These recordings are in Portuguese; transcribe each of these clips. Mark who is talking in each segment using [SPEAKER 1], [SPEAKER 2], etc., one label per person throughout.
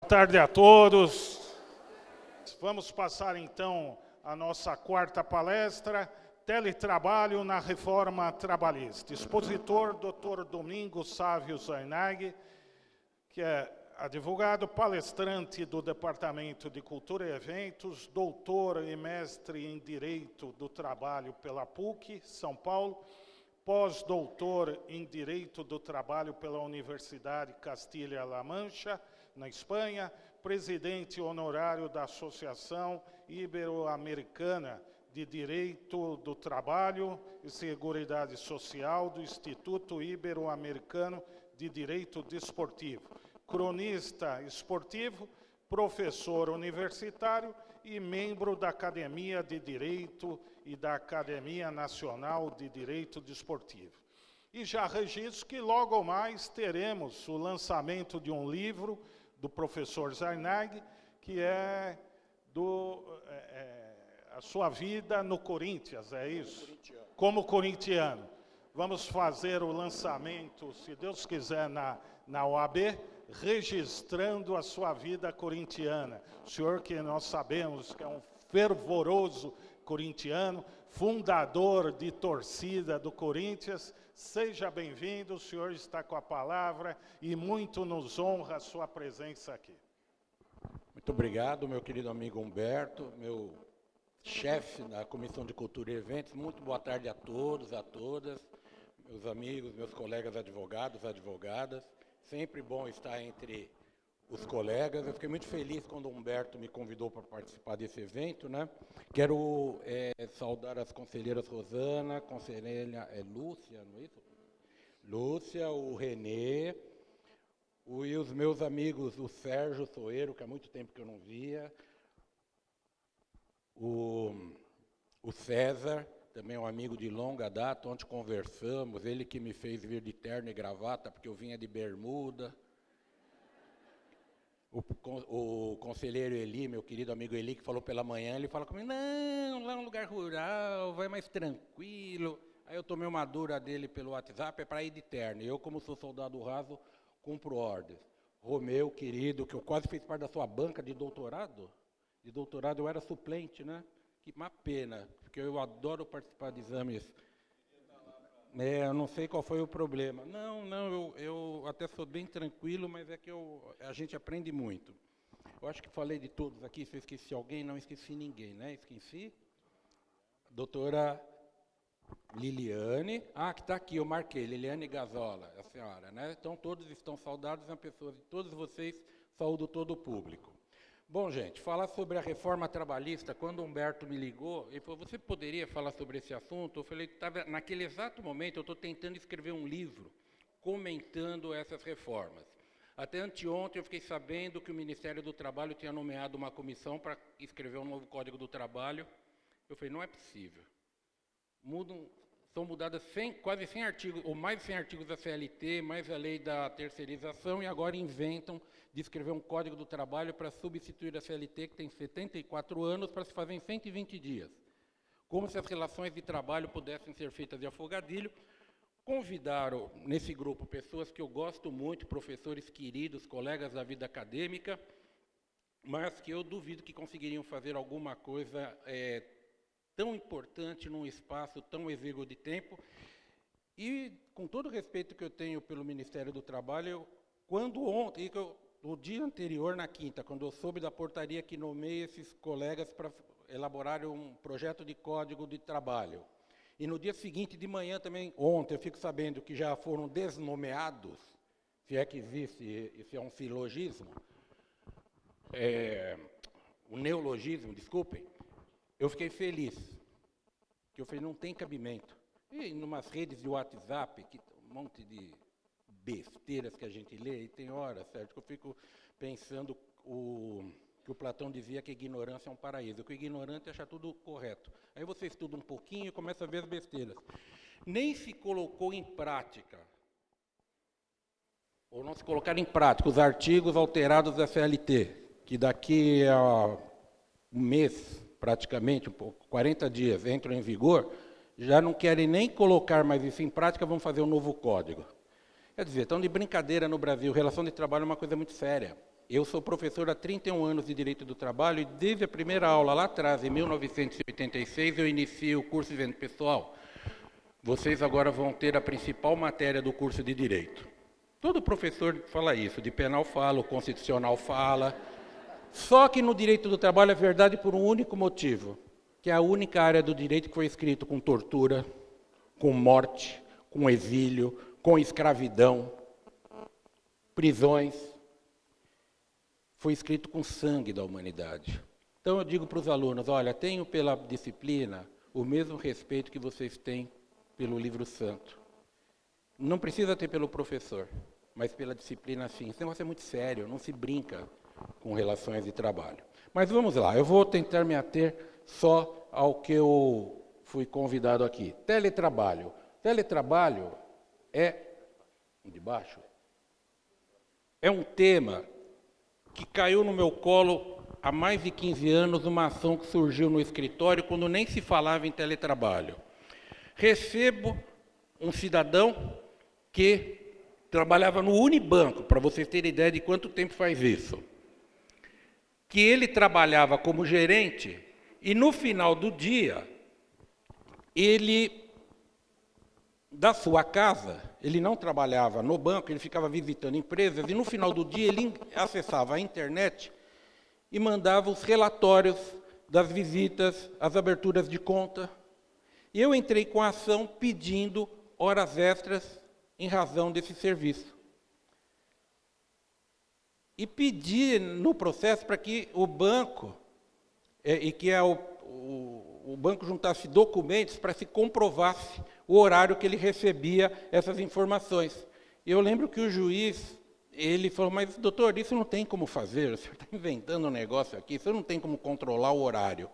[SPEAKER 1] Boa tarde a todos. Vamos passar então a nossa quarta palestra, Teletrabalho na Reforma Trabalhista. Expositor, Dr. Domingos Sávio Zarnag, que é advogado, palestrante do Departamento de Cultura e Eventos, doutor e mestre em Direito do Trabalho pela PUC, São Paulo, pós-doutor em Direito do Trabalho pela Universidade Castilha-La Mancha, na Espanha, presidente honorário da Associação Ibero-Americana de Direito do Trabalho e Seguridade Social do Instituto Ibero-Americano de Direito Desportivo, cronista esportivo, professor universitário e membro da Academia de Direito e da Academia Nacional de Direito Desportivo. E já registro que logo mais teremos o lançamento de um livro do professor Zarnag, que é a sua vida no Corinthians, é isso? Como corintiano. Vamos fazer o lançamento, se Deus quiser, na OAB, registrando a sua vida corintiana. O senhor, que nós sabemos que é um fervoroso corintiano, fundador de torcida do Corinthians, seja bem-vindo, o senhor está com a palavra e muito nos honra a sua presença aqui.
[SPEAKER 2] Muito obrigado, meu querido amigo Humberto, meu chefe da Comissão de Cultura e Eventos. Muito boa tarde a todos, a todas, meus amigos, meus colegas advogados, advogadas. Sempre bom estar entre os colegas. Eu fiquei muito feliz quando o Humberto me convidou para participar desse evento, né? Quero saudar as conselheiras Rosana, conselheira Lúcia, não é isso? Lúcia, o Renê, e os meus amigos, o Sérgio Soeiro, que há muito tempo que eu não via, o César, também um amigo de longa data, onde conversamos, ele que me fez vir de terno e gravata, porque eu vinha de bermuda. O conselheiro Eli, meu querido amigo Eli, que falou pela manhã, ele fala comigo, não, lá é um lugar rural, vai mais tranquilo. Aí eu tomei uma dura dele pelo WhatsApp, é para ir de terno. E eu, como sou soldado raso, cumpro ordens. Romeu, querido, que eu quase fiz parte da sua banca de doutorado. De doutorado eu era suplente, né? Que uma pena, porque eu adoro participar de exames. Eu não sei qual foi o problema. Não, eu até sou bem tranquilo, mas é que a gente aprende muito. Eu acho que falei de todos aqui, se eu esqueci alguém, não esqueci ninguém, né? Esqueci? Doutora Liliane, que está aqui, eu marquei, Liliane Gazola, a senhora, né? Então todos estão saudados, uma pessoa de todos vocês, saúdo todo o público. Bom, gente, falar sobre a reforma trabalhista, quando o Humberto me ligou, ele falou, você poderia falar sobre esse assunto? Eu falei, naquele exato momento eu estou tentando escrever um livro comentando essas reformas. Até anteontem eu fiquei sabendo que o Ministério do Trabalho tinha nomeado uma comissão para escrever um novo Código do Trabalho. Eu falei, não é possível. São mudadas quase 100 artigos, ou mais de 100 artigos da CLT, mais a lei da terceirização, e agora inventam de escrever um Código do Trabalho para substituir a CLT, que tem 74 anos, para se fazer em 120 dias. Como se as relações de trabalho pudessem ser feitas de afogadilho. Convidaram, nesse grupo, pessoas que eu gosto muito, professores queridos, colegas da vida acadêmica, mas que eu duvido que conseguiriam fazer alguma coisa tão importante num espaço tão exíguo de tempo. E, com todo o respeito que eu tenho pelo Ministério do Trabalho, no dia anterior, na quinta, quando eu soube da portaria que nomeei esses colegas para elaborar um projeto de código de trabalho, e no dia seguinte de manhã também, ontem, eu fico sabendo que já foram desnomeados, se é que existe, isso é um silogismo, um neologismo, desculpem, eu fiquei feliz, que eu falei, não tem cabimento. E em umas redes de WhatsApp, que um monte de besteiras que a gente lê, e tem horas, certo, que eu fico pensando que o Platão dizia que a ignorância é um paraíso, que o ignorante acha tudo correto. Aí você estuda um pouquinho e começa a ver as besteiras. Nem se colocou em prática, ou não se colocaram em prática, os artigos alterados da CLT, que daqui a um mês, praticamente, 40 dias, entram em vigor, já não querem nem colocar mais isso em prática, vão fazer um novo código. Quer dizer, estão de brincadeira no Brasil, relação de trabalho é uma coisa muito séria. Eu sou professor há 31 anos de Direito do Trabalho e desde a primeira aula lá atrás, em 1986, eu iniciei o curso de desenvolvimento pessoal. Vocês agora vão ter a principal matéria do curso de Direito. Todo professor fala isso, de penal fala, o constitucional fala. Só que no Direito do Trabalho é verdade por um único motivo, que é a única área do direito que foi escrito com tortura, com morte, com exílio, com escravidão, prisões. Foi escrito com sangue da humanidade. Então eu digo para os alunos, olha, tenham pela disciplina o mesmo respeito que vocês têm pelo livro santo. Não precisa ter pelo professor, mas pela disciplina sim. Esse negócio é muito sério, não se brinca com relações de trabalho. Mas vamos lá, eu vou tentar me ater só ao que eu fui convidado aqui. Teletrabalho. Teletrabalho é, de baixo, é um tema que caiu no meu colo há mais de 15 anos, uma ação que surgiu no escritório quando nem se falava em teletrabalho. Recebo um cidadão que trabalhava no Unibanco, para vocês terem ideia de quanto tempo faz isso, que ele trabalhava como gerente e no final do dia, ele, da sua casa, ele não trabalhava no banco, ele ficava visitando empresas e no final do dia ele acessava a internet e mandava os relatórios das visitas, as aberturas de conta. E eu entrei com a ação pedindo horas extras em razão desse serviço. E pedi no processo para que o banco, o banco juntasse documentos para se comprovasse o horário que ele recebia essas informações. E eu lembro que o juiz, ele falou, mas doutor, isso não tem como fazer, o senhor está inventando um negócio aqui, isso não tem como controlar o horário.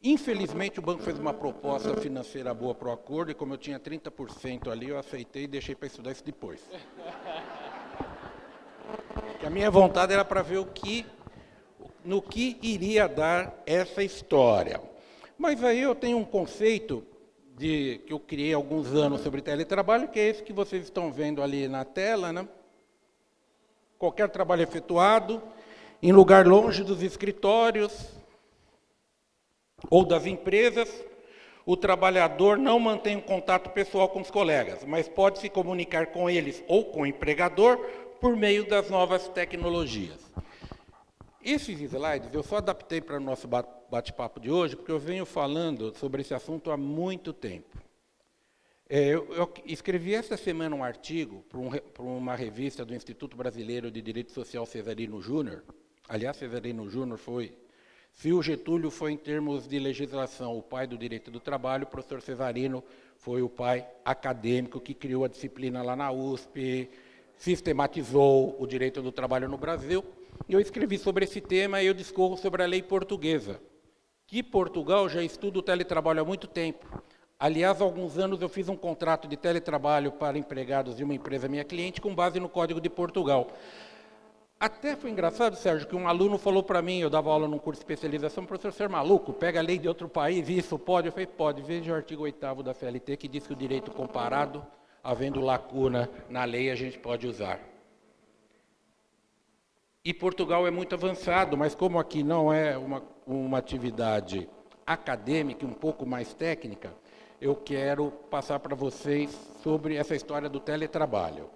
[SPEAKER 2] Infelizmente, o banco fez uma proposta financeira boa para o acordo, e como eu tinha 30% ali, eu aceitei e deixei para estudar isso depois. Porque a minha vontade era para ver no que iria dar essa história. Mas aí eu tenho um conceito que eu criei há alguns anos sobre teletrabalho, que é esse que vocês estão vendo ali na tela, né? Qualquer trabalho efetuado em lugar longe dos escritórios ou das empresas, o trabalhador não mantém um contato pessoal com os colegas, mas pode se comunicar com eles ou com o empregador por meio das novas tecnologias. Esses slides eu só adaptei para o nosso bate-papo de hoje, porque eu venho falando sobre esse assunto há muito tempo. Eu escrevi esta semana um artigo para uma revista do Instituto Brasileiro de Direito Social Cesarino Júnior. Aliás, Cesarino Júnior foi... Se o Getúlio foi, em termos de legislação, o pai do direito do trabalho, o professor Cesarino foi o pai acadêmico que criou a disciplina lá na USP, sistematizou o direito do trabalho no Brasil. E eu escrevi sobre esse tema e eu discorro sobre a lei portuguesa, que Portugal já estuda o teletrabalho há muito tempo. Aliás, há alguns anos eu fiz um contrato de teletrabalho para empregados de uma empresa minha cliente com base no Código de Portugal. Até foi engraçado, Sérgio, que um aluno falou para mim, eu dava aula num curso de especialização, professor, você é maluco, pega a lei de outro país, isso pode? Eu falei, pode, veja o artigo 8º da CLT, que diz que o direito comparado, havendo lacuna na lei, a gente pode usar. E Portugal é muito avançado, mas como aqui não é uma atividade acadêmica, um pouco mais técnica, eu quero passar para vocês sobre essa história do teletrabalho.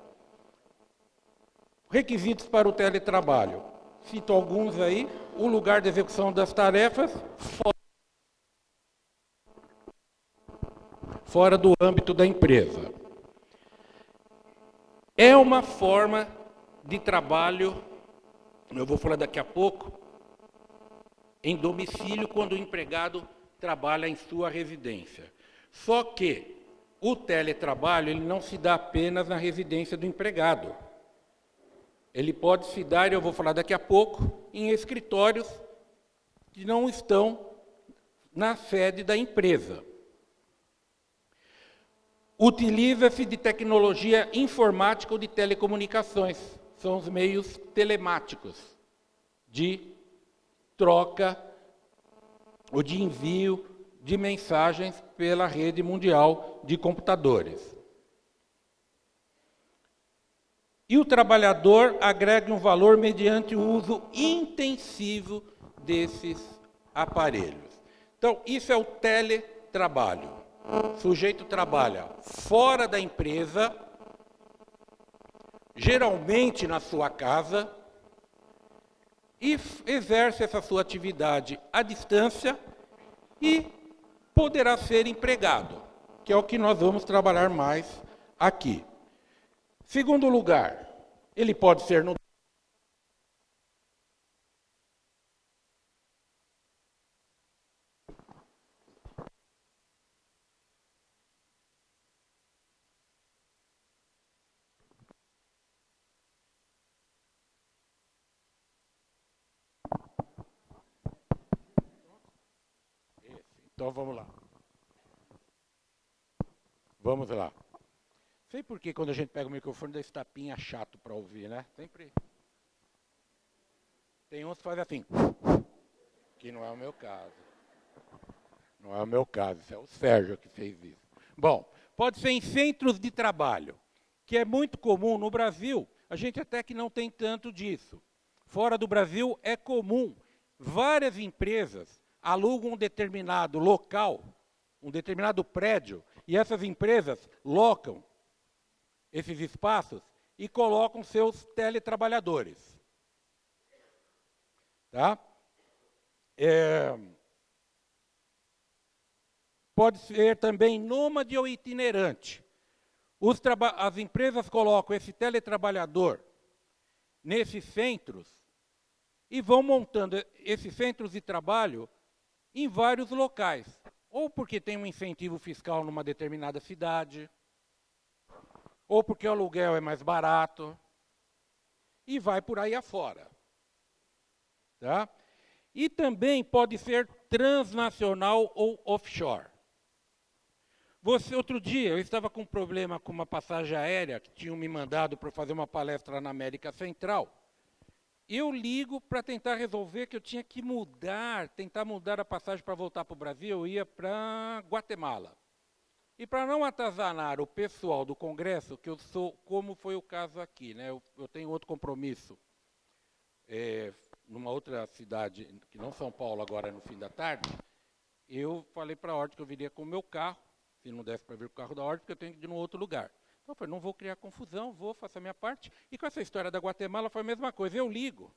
[SPEAKER 2] Requisitos para o teletrabalho. Cito alguns aí. O lugar de execução das tarefas fora do âmbito da empresa. É uma forma de trabalho, eu vou falar daqui a pouco, em domicílio, quando o empregado trabalha em sua residência. Só que o teletrabalho ele não se dá apenas na residência do empregado. Ele pode se dar, eu vou falar daqui a pouco, em escritórios que não estão na sede da empresa. Utiliza-se de tecnologia informática ou de telecomunicações. São os meios telemáticos de troca ou de envio de mensagens pela rede mundial de computadores. e o trabalhador agregue um valor mediante o uso intensivo desses aparelhos. Então, isso é o teletrabalho. O sujeito trabalha fora da empresa, geralmente na sua casa, e exerce essa sua atividade à distância e poderá ser empregado, que é o que nós vamos trabalhar mais aqui. Segundo lugar, ele pode ser no Então vamos lá. Vamos lá. Sei por que quando a gente pega o microfone dá esse tapinha chato para ouvir, né? Sempre. Tem uns que fazem assim. Que não é o meu caso. Não é o meu caso, isso é o Sérgio que fez isso. Bom, pode ser em centros de trabalho, que é muito comum no Brasil. A gente até que não tem tanto disso. Fora do Brasil é comum. Várias empresas alugam um determinado local, um determinado prédio, e essas empresas locam esses espaços e colocam seus teletrabalhadores. Tá? Pode ser também nômade ou itinerante. As empresas colocam esse teletrabalhador nesses centros e vão montando esses centros de trabalho em vários locais. Ou porque tem um incentivo fiscal numa determinada cidade, ou porque o aluguel é mais barato, e vai por aí afora. Tá? E também pode ser transnacional ou offshore. Outro dia, eu estava com um problema com uma passagem aérea, que tinham me mandado para fazer uma palestra na América Central. Eu ligo para tentar resolver que eu tinha que tentar mudar a passagem para voltar para o Brasil, eu ia para Guatemala. E para não atazanar o pessoal do Congresso, que eu sou, como foi o caso aqui, né? Eu tenho outro compromisso, numa outra cidade, que não São Paulo, agora no fim da tarde, eu falei para a Ordem que eu viria com o meu carro, se não desse para vir com o carro da Ordem, porque eu tenho que ir num outro lugar. Então eu falei, não vou criar confusão, faço a minha parte. E com essa história da Guatemala foi a mesma coisa, eu ligo.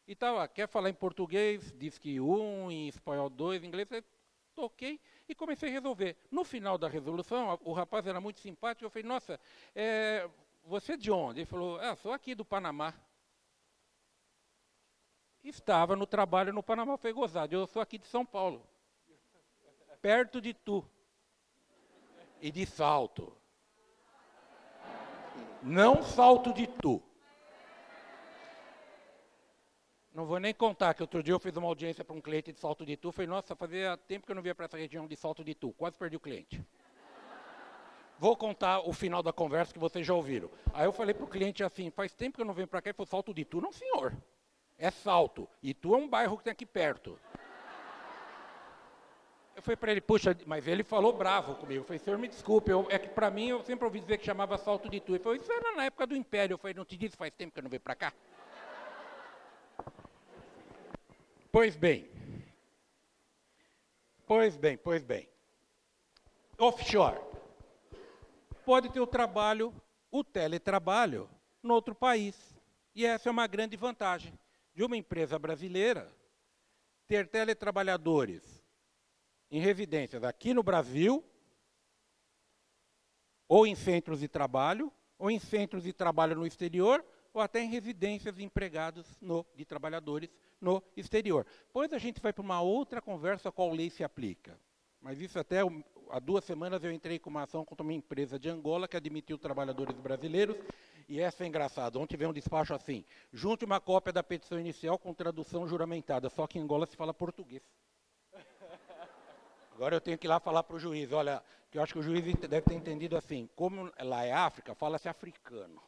[SPEAKER 2] E tal, quer falar em português, diz que 1, em espanhol 2, em inglês, eu toquei e comecei a resolver. No final da resolução, o rapaz era muito simpático, eu falei, nossa, você é de onde? Ele falou, sou aqui do Panamá. Estava no trabalho no Panamá, foi gozado, eu sou aqui de São Paulo. Perto de Tu. E de Salto. Não Salto de Tu. Não vou nem contar que outro dia eu fiz uma audiência para um cliente de Salto de Tu. Falei, nossa, fazia tempo que eu não via para essa região de Salto de Tu. Quase perdi o cliente. Vou contar o final da conversa que vocês já ouviram. Aí eu falei para o cliente assim, faz tempo que eu não venho para cá. Ele falou, Salto de Tu? Não, senhor. É Salto. E Tu é um bairro que tem aqui perto. Eu falei para ele, puxa, mas ele falou bravo comigo. Eu falei, senhor, me desculpe, é que para mim eu sempre ouvi dizer que chamava Salto de Tu. Ele falou, isso era na época do Império. Eu falei, não te disse faz tempo que eu não venho para cá? Pois bem. Offshore. Pode ter o teletrabalho, no outro país. E essa é uma grande vantagem de uma empresa brasileira ter teletrabalhadores em residências aqui no Brasil, ou em centros de trabalho, ou em centros de trabalho no exterior, ou até em residências de empregados de trabalhadores no exterior. Depois a gente vai para uma outra conversa qual lei se aplica. Mas isso até há 2 semanas eu entrei com uma ação contra uma empresa de Angola que admitiu trabalhadores brasileiros, e essa é engraçada. Ontem veio um despacho assim, junte uma cópia da petição inicial com tradução juramentada, só que em Angola se fala português. Agora eu tenho que ir lá falar para o juiz, olha, que eu acho que o juiz deve ter entendido assim, como lá é África, fala-se africano.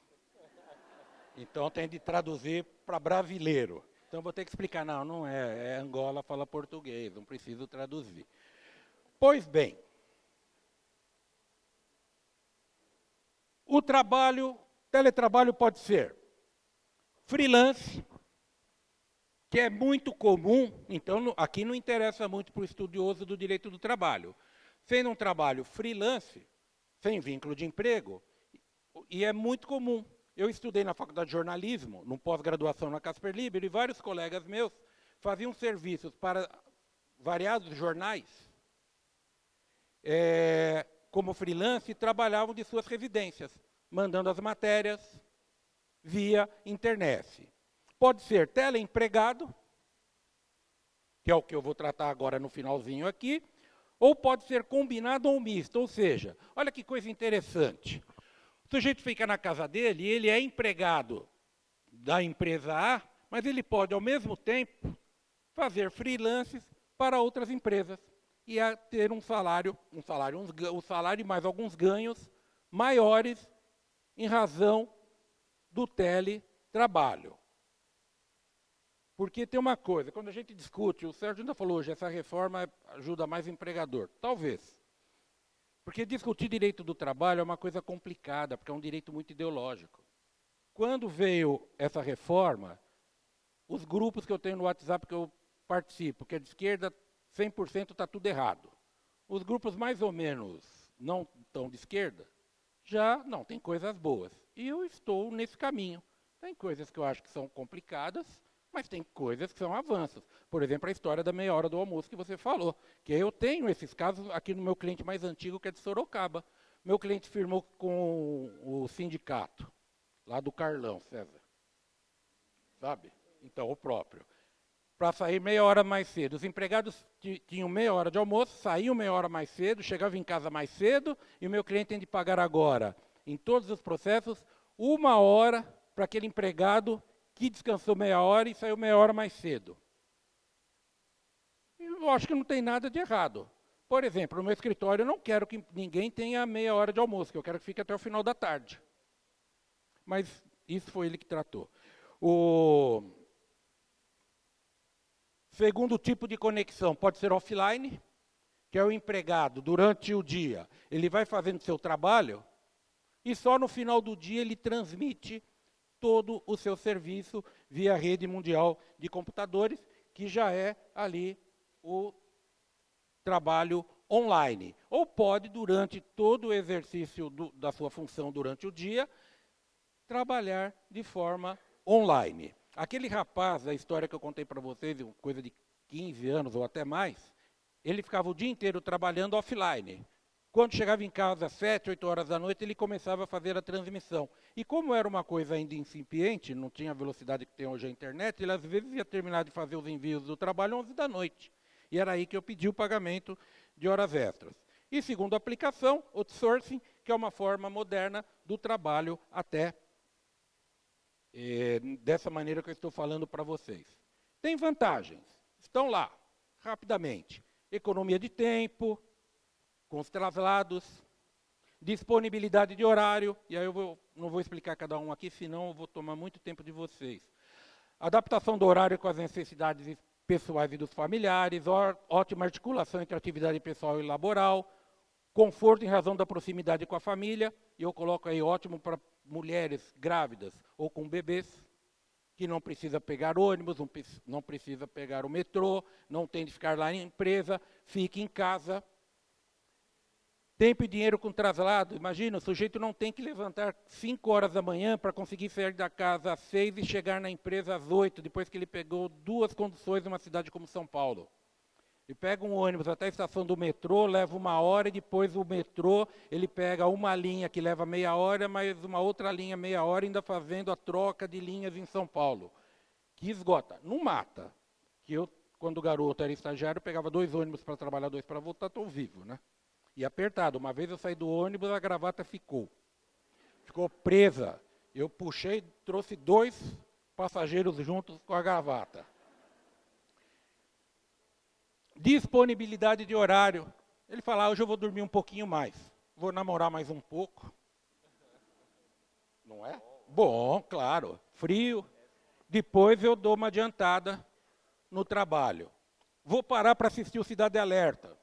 [SPEAKER 2] Então tem de traduzir para brasileiro. Então vou ter que explicar, não é Angola, fala português, não preciso traduzir. Pois bem, o trabalho Teletrabalho pode ser freelance, que é muito comum, então aqui não interessa muito para o estudioso do direito do trabalho. Sendo um trabalho freelance, sem vínculo de emprego, e é muito comum. Eu estudei na Faculdade de Jornalismo, num pós-graduação na Casper Libero, e vários colegas meus faziam serviços para variados jornais, como freelance, e trabalhavam de suas residências, mandando as matérias via internet. Pode ser teleempregado, que é o que eu vou tratar agora no finalzinho aqui, ou pode ser combinado ou misto, ou seja, olha que coisa interessante. O sujeito fica na casa dele e ele é empregado da empresa A, mas ele pode, ao mesmo tempo, fazer freelances para outras empresas e ter um salário e mais alguns ganhos maiores em razão do teletrabalho. Porque tem uma coisa, quando a gente discute, o Sérgio ainda falou hoje, essa reforma ajuda mais o empregador. Talvez. Porque discutir direito do trabalho é uma coisa complicada, porque é um direito muito ideológico. Quando veio essa reforma, os grupos que eu tenho no WhatsApp que eu participo, que é de esquerda, 100% está tudo errado. Os grupos mais ou menos não tão de esquerda, já não, tem coisas boas. E eu estou nesse caminho. Tem coisas que eu acho que são complicadas, mas tem coisas que são avanços. Por exemplo, a história da meia hora do almoço que você falou. Que eu tenho esses casos aqui no meu cliente mais antigo, que é de Sorocaba. Meu cliente firmou com o sindicato, lá do Carlão, César. Sabe? Então, o próprio. Para sair meia hora mais cedo. Os empregados tinham meia hora de almoço, saíam meia hora mais cedo, chegavam em casa mais cedo, e o meu cliente tem de pagar agora, em todos os processos, 1 hora para aquele empregado que descansou meia hora e saiu meia hora mais cedo. Eu acho que não tem nada de errado. Por exemplo, no meu escritório eu não quero que ninguém tenha meia hora de almoço, que eu quero que fique até o final da tarde. Mas isso foi ele que tratou. O segundo tipo de conexão pode ser offline, que é o empregado, durante o dia, ele vai fazendo seu trabalho e só no final do dia ele transmite todo o seu serviço via rede mundial de computadores, que já é ali o trabalho online. Ou pode, durante todo o exercício da sua função durante o dia, trabalhar de forma online. Aquele rapaz, a história que eu contei para vocês, coisa de 15 anos ou até mais, ele ficava o dia inteiro trabalhando offline. Quando chegava em casa às 7, 8 horas da noite, ele começava a fazer a transmissão. E como era uma coisa ainda incipiente, não tinha a velocidade que tem hoje a internet, ele às vezes ia terminar de fazer os envios do trabalho às 11 da noite. E era aí que eu pedi o pagamento de horas extras. E segundo a aplicação, outsourcing, que é uma forma moderna do trabalho até dessa maneira que eu estou falando para vocês. Tem vantagens, estão lá, rapidamente. Economia de tempo, com os traslados, disponibilidade de horário, e aí eu não vou explicar cada um aqui, senão eu vou tomar muito tempo de vocês. Adaptação do horário com as necessidades pessoais e dos familiares, ótima articulação entre atividade pessoal e laboral, conforto em razão da proximidade com a família, e eu coloco aí ótimo para mulheres grávidas ou com bebês, que não precisa pegar ônibus, não precisa pegar o metrô, não tem de ficar lá na empresa, fique em casa. Tempo e dinheiro com traslado. Imagina, o sujeito não tem que levantar 5 horas da manhã para conseguir sair da casa às 6 e chegar na empresa às 8, depois que ele pegou 2 conduções numa cidade como São Paulo. Ele pega um ônibus até a estação do metrô, leva 1 hora, e depois o metrô, ele pega uma linha que leva meia hora, mais uma outra linha meia hora, ainda fazendo a troca de linhas em São Paulo. Que esgota. Não mata. Que eu, quando garoto era estagiário, pegava 2 ônibus para trabalhar, 2 para voltar, estou vivo, né? E apertado. Uma vez eu saí do ônibus, a gravata ficou. Ficou presa. Eu puxei, trouxe 2 passageiros juntos com a gravata. Disponibilidade de horário. Ele fala, hoje eu vou dormir um pouquinho mais. Vou namorar mais um pouco. Não é? Bom, claro. Frio. Depois eu dou uma adiantada no trabalho. Vou parar para assistir o Cidade Alerta.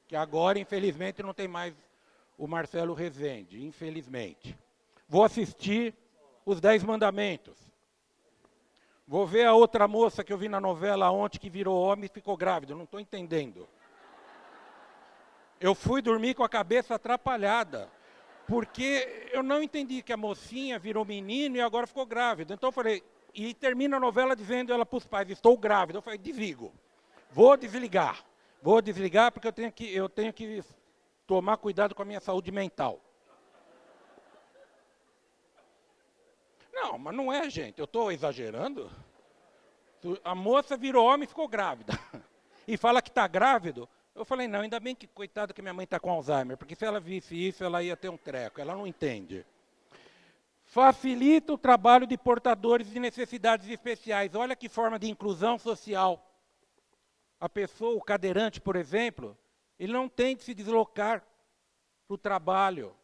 [SPEAKER 2] Que agora, infelizmente, não tem mais o Marcelo Rezende, infelizmente. Vou assistir os 10 Mandamentos. Vou ver a outra moça que eu vi na novela ontem, que virou homem e ficou grávida. Eu não estou entendendo. Eu fui dormir com a cabeça atrapalhada, porque eu não entendi que a mocinha virou menino e agora ficou grávida. Então eu falei, e termina a novela dizendo ela para os pais, estou grávida. Eu falei, desligo. Vou desligar porque eu tenho que tomar cuidado com a minha saúde mental. Não, mas não é, gente. Eu estou exagerando. A moça virou homem e ficou grávida. E fala que está grávido. Eu falei, não, ainda bem que, coitado, que minha mãe está com Alzheimer. Porque se ela visse isso, ela ia ter um treco. Ela não entende. Facilita o trabalho de portadores de necessidades especiais. Olha que forma de inclusão social. A pessoa, o cadeirante, por exemplo, ele não tem de se deslocar para o trabalho,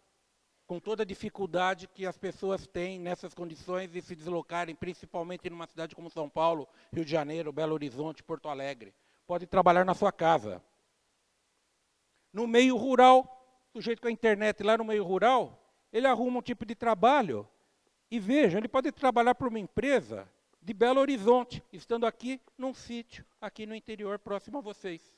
[SPEAKER 2] com toda a dificuldade que as pessoas têm nessas condições de se deslocarem, principalmente numa cidade como São Paulo, Rio de Janeiro, Belo Horizonte, Porto Alegre. Pode trabalhar na sua casa. No meio rural, o sujeito com a internet lá no meio rural, ele arruma um tipo de trabalho e veja, ele pode trabalhar para uma empresa de Belo Horizonte, estando aqui num sítio, aqui no interior, próximo a vocês.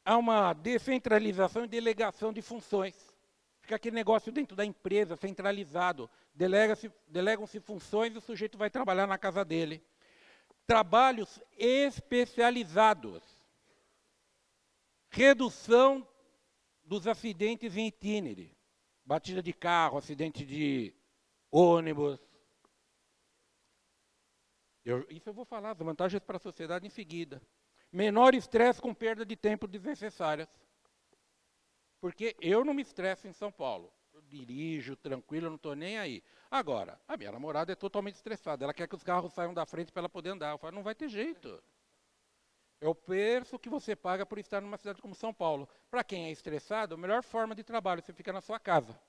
[SPEAKER 2] Há uma descentralização e delegação de funções. Fica aquele negócio dentro da empresa, centralizado. Delegam-se funções e o sujeito vai trabalhar na casa dele. Trabalhos especializados. Redução dos acidentes em itinere. Batida de carro, acidente de ônibus. Isso eu vou falar, as vantagens para a sociedade em seguida. Menor estresse com perda de tempo desnecessárias. Porque eu não me estresso em São Paulo. Eu dirijo, tranquilo, eu não estou nem aí. Agora, a minha namorada é totalmente estressada. Ela quer que os carros saiam da frente para ela poder andar. Eu falo, não vai ter jeito. É o preço que você paga por estar numa cidade como São Paulo. Para quem é estressado, a melhor forma de trabalho, você fica na sua casa.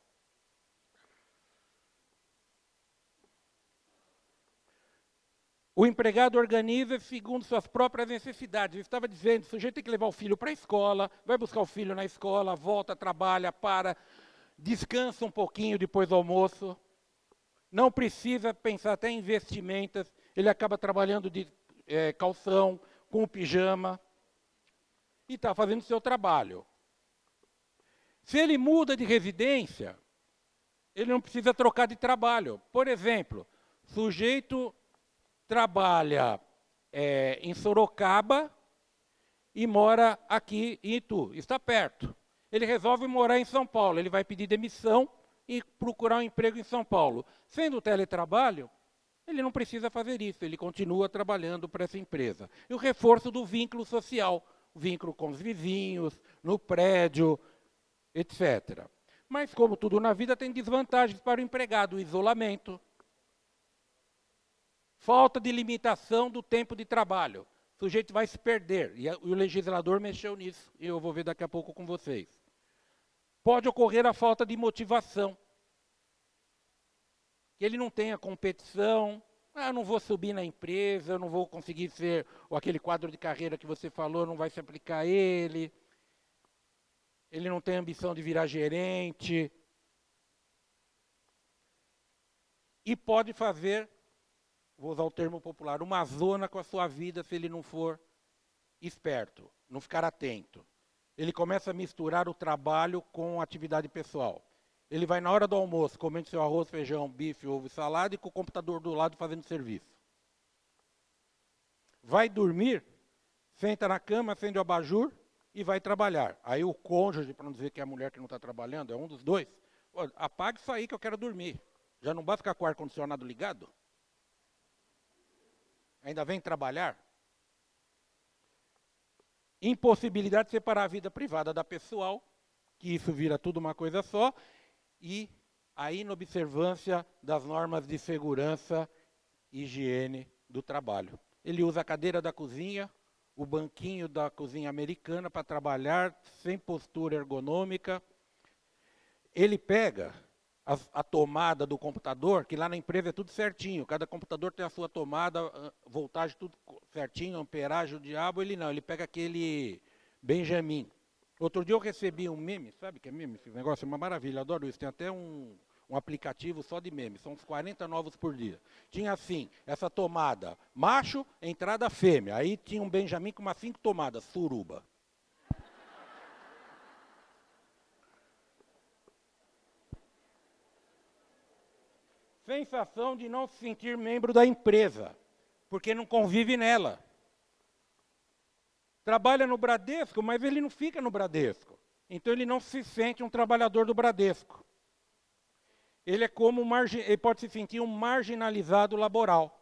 [SPEAKER 2] O empregado organiza segundo suas próprias necessidades. Eu estava dizendo, o sujeito tem que levar o filho para a escola, vai buscar o filho na escola, volta, trabalha, para, descansa um pouquinho depois do almoço. Não precisa pensar até em vestimentas, ele acaba trabalhando de calção, com o pijama, e está fazendo o seu trabalho. Se ele muda de residência, ele não precisa trocar de trabalho. Por exemplo, sujeito trabalha em Sorocaba e mora aqui em Itu, está perto. Ele resolve morar em São Paulo, ele vai pedir demissão e procurar um emprego em São Paulo. Sendo teletrabalho, ele não precisa fazer isso, ele continua trabalhando para essa empresa. E o reforço do vínculo social, o vínculo com os vizinhos, no prédio, etc. Mas, como tudo na vida, tem desvantagens para o empregado, o isolamento, falta de limitação do tempo de trabalho. O sujeito vai se perder, e o legislador mexeu nisso, e eu vou ver daqui a pouco com vocês. Pode ocorrer a falta de motivação. Que ele não tenha competição, eu não vou subir na empresa, eu não vou conseguir ser, ou aquele quadro de carreira que você falou, não vai se aplicar a ele. Ele não tem ambição de virar gerente. E pode fazer, vou usar o termo popular, uma zona com a sua vida se ele não for esperto, não ficar atento. Ele começa a misturar o trabalho com a atividade pessoal. Ele vai na hora do almoço, comendo seu arroz, feijão, bife, ovo e salada e com o computador do lado fazendo serviço. Vai dormir, senta na cama, acende o abajur e vai trabalhar. Aí o cônjuge, para não dizer que é a mulher que não está trabalhando, é um dos dois, apague isso aí que eu quero dormir. Já não basta ficar com o ar-condicionado ligado? Ainda vem trabalhar? Impossibilidade de separar a vida privada da pessoal, que isso vira tudo uma coisa só, e a inobservância das normas de segurança e higiene do trabalho. Ele usa a cadeira da cozinha, o banquinho da cozinha americana para trabalhar sem postura ergonômica. Ele pega a tomada do computador, que lá na empresa é tudo certinho, cada computador tem a sua tomada, voltagem tudo certinho, amperagem, o diabo, ele não, ele pega aquele Benjamin, Outro dia eu recebi um meme, sabe o que é meme? Esse negócio é uma maravilha, adoro isso. Tem até um aplicativo só de memes, são uns 40 novos por dia. Tinha assim, essa tomada, macho, entrada fêmea. Aí tinha um Benjamin com umas 5 tomadas, suruba. Sensação de não se sentir membro da empresa, porque não convive nela. Trabalha no Bradesco, mas ele não fica no Bradesco. Então ele não se sente um trabalhador do Bradesco. Ele é como ele pode se sentir um marginalizado laboral.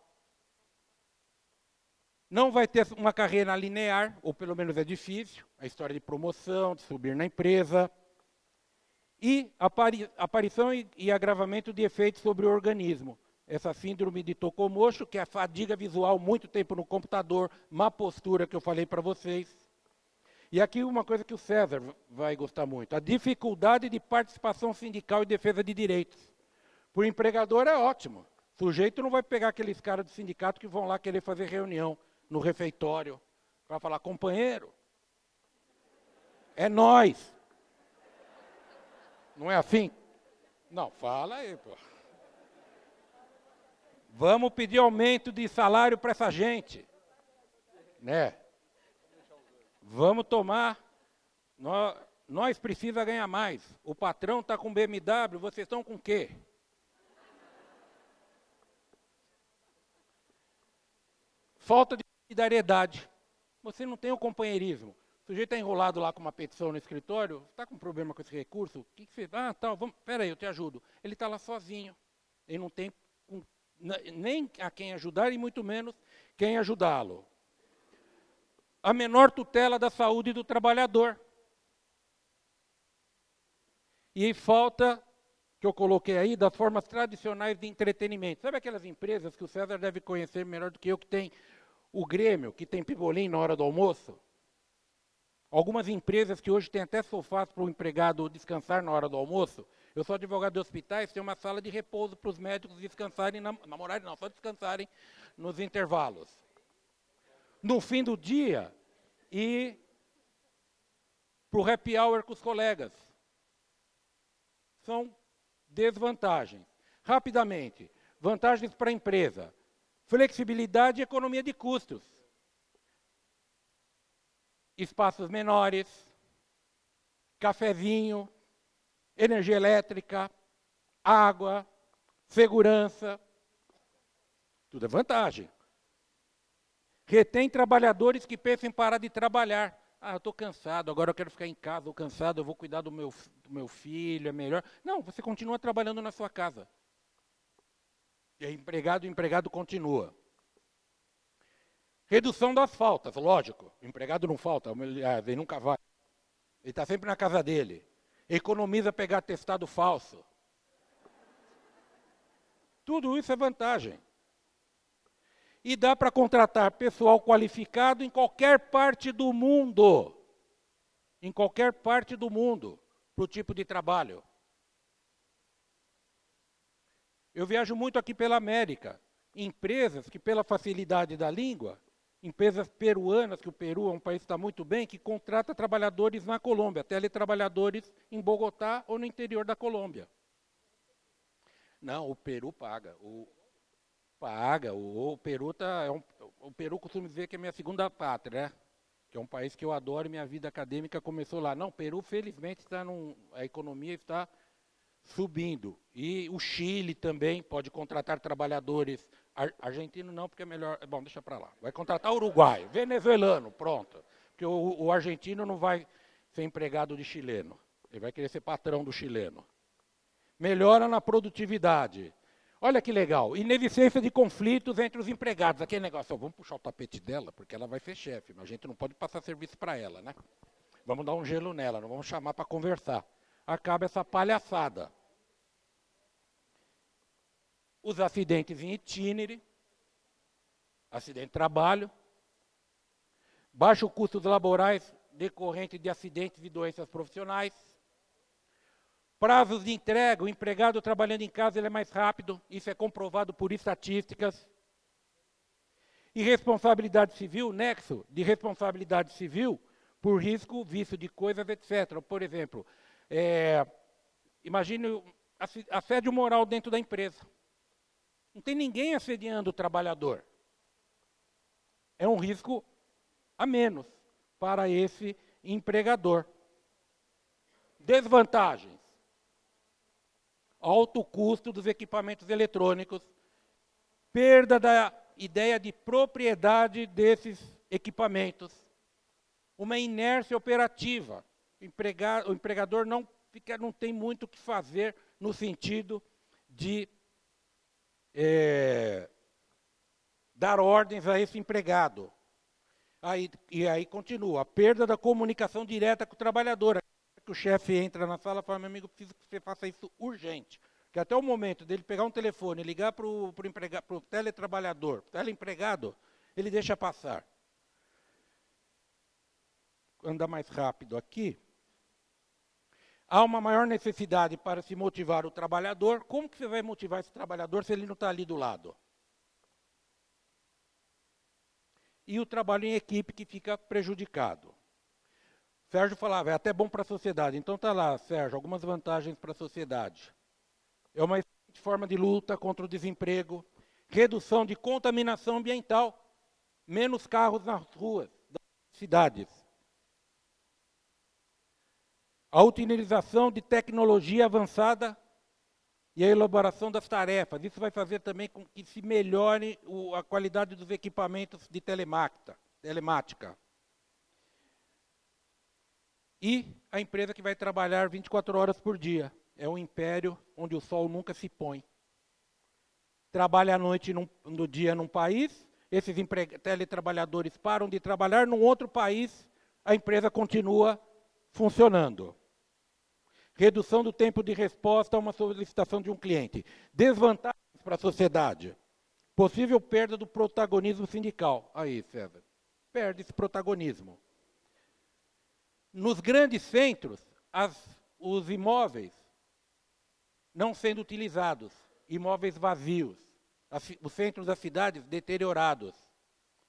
[SPEAKER 2] Não vai ter uma carreira linear, ou pelo menos é difícil, a história de promoção, de subir na empresa. E aparição e agravamento de efeitos sobre o organismo. Essa síndrome de Tokomocho, que é a fadiga visual, muito tempo no computador, má postura que eu falei para vocês. E aqui uma coisa que o César vai gostar muito, a dificuldade de participação sindical e defesa de direitos. Para o empregador é ótimo. O sujeito não vai pegar aqueles caras do sindicato que vão lá querer fazer reunião no refeitório, para falar, companheiro, é nós. Não é assim? Não, fala aí, pô. Vamos pedir aumento de salário para essa gente. Né? Vamos tomar. Nós precisamos ganhar mais. O patrão está com BMW, vocês estão com o quê? Falta de solidariedade. Você não tem o companheirismo. O sujeito está enrolado lá com uma petição no escritório, está com problema com esse recurso, o que você... Ah, tá, espera aí, eu te ajudo. Ele está lá sozinho. Ele não tem nem a quem ajudar e muito menos quem ajudá-lo. A menor tutela da saúde do trabalhador. E falta, que eu coloquei aí, das formas tradicionais de entretenimento. Sabe aquelas empresas que o César deve conhecer melhor do que eu, que tem o Grêmio, que tem pibolim na hora do almoço? Algumas empresas que hoje têm até sofás para o empregado descansar na hora do almoço. Eu sou advogado de hospitais, tem uma sala de repouso para os médicos descansarem, namorarem não, só descansarem nos intervalos. No fim do dia, e para o happy hour com os colegas. São desvantagens. Rapidamente, vantagens para a empresa. Flexibilidade e economia de custos. Espaços menores, cafezinho, energia elétrica, água, segurança, tudo é vantagem. Retém trabalhadores que pensam em parar de trabalhar. Ah, eu estou cansado, agora eu quero ficar em casa, estou cansado, eu vou cuidar do meu filho, é melhor. Não, você continua trabalhando na sua casa. E o empregado continua. Redução das faltas, lógico. O empregado não falta, ele nunca vai. Ele está sempre na casa dele. Economiza pegar atestado falso. Tudo isso é vantagem. E dá para contratar pessoal qualificado em qualquer parte do mundo. Em qualquer parte do mundo, para o tipo de trabalho. Eu viajo muito aqui pela América. Empresas que, pela facilidade da língua, empresas peruanas, que o Peru é um país que está muito bem, que contrata trabalhadores na Colômbia, teletrabalhadores em Bogotá ou no interior da Colômbia. Não, o Peru paga. O Peru o Peru costumo dizer que é minha segunda pátria, né? Que é um país que eu adoro e minha vida acadêmica começou lá. Não, o Peru, felizmente, a economia está subindo. E o Chile também pode contratar trabalhadores. Argentino não, porque é melhor... Bom, deixa para lá. Vai contratar uruguaio, venezuelano, pronto. Porque o argentino não vai ser empregado de chileno. Ele vai querer ser patrão do chileno. Melhora na produtividade. Olha que legal. Inexistência de conflitos entre os empregados. Aquele negócio, vamos puxar o tapete dela, porque ela vai ser chefe. Mas a gente não pode passar serviço para ela, né? Vamos dar um gelo nela, não vamos chamar para conversar. Acaba essa palhaçada. Os acidentes em itinere, acidente de trabalho, baixo custos laborais decorrente de acidentes e doenças profissionais, prazos de entrega, o empregado trabalhando em casa ele é mais rápido, isso é comprovado por estatísticas. E responsabilidade civil, nexo de responsabilidade civil, por risco, vício de coisas, etc. Por exemplo, imagine assédio moral dentro da empresa. Não tem ninguém assediando o trabalhador. É um risco a menos para esse empregador. Desvantagens. Alto custo dos equipamentos eletrônicos, perda da ideia de propriedade desses equipamentos, uma inércia operativa. O empregador não tem muito o que fazer no sentido de dar ordens a esse empregado. E aí continua, a perda da comunicação direta com o trabalhador. Que o chefe entra na sala e fala, meu amigo, preciso que você faça isso urgente. Que até o momento dele pegar um telefone e ligar para o teletrabalhador, teleempregado, ele deixa passar. Andar mais rápido aqui. Há uma maior necessidade para se motivar o trabalhador. Como que você vai motivar esse trabalhador se ele não está ali do lado? E o trabalho em equipe que fica prejudicado. Sérgio falava, é até bom para a sociedade. Então está lá, Sérgio, algumas vantagens para a sociedade. É uma excelente forma de luta contra o desemprego, redução de contaminação ambiental, menos carros nas ruas das cidades. A utilização de tecnologia avançada e a elaboração das tarefas. Isso vai fazer também com que se melhore a qualidade dos equipamentos de telemática. E a empresa que vai trabalhar 24 horas por dia. É um império onde o sol nunca se põe. Trabalha à noite no dia num país, esses teletrabalhadores param de trabalhar, num outro país a empresa continua funcionando. Redução do tempo de resposta a uma solicitação de um cliente. Desvantagens para a sociedade. Possível perda do protagonismo sindical. Aí, César, perde esse protagonismo. Nos grandes centros, os imóveis não sendo utilizados, imóveis vazios, os centros das cidades deteriorados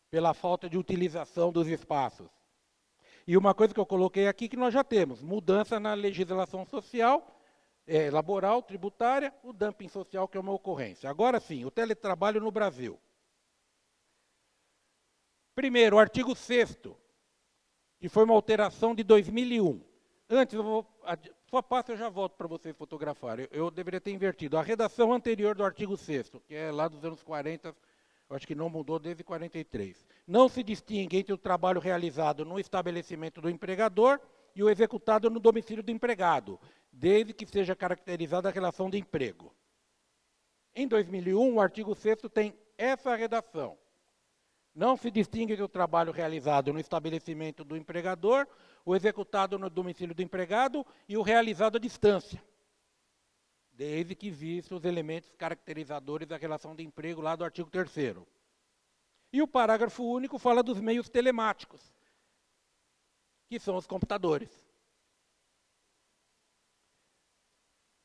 [SPEAKER 2] pela falta de utilização dos espaços. E uma coisa que eu coloquei aqui que nós já temos, mudança na legislação social, laboral, tributária, o dumping social, que é uma ocorrência. Agora sim, o teletrabalho no Brasil. Primeiro, o artigo 6º, que foi uma alteração de 2001. Antes, só passa, eu já volto para vocês fotografarem. Eu deveria ter invertido. A redação anterior do artigo 6º, que é lá dos anos 40, eu acho que não mudou desde 43. Não se distingue entre o trabalho realizado no estabelecimento do empregador e o executado no domicílio do empregado, desde que seja caracterizada a relação de emprego. Em 2001, o artigo 6º tem essa redação. Não se distingue entre o trabalho realizado no estabelecimento do empregador, o executado no domicílio do empregado e o realizado à distância, desde que vista os elementos caracterizadores da relação de emprego lá do artigo 3º. E o parágrafo único fala dos meios telemáticos, que são os computadores.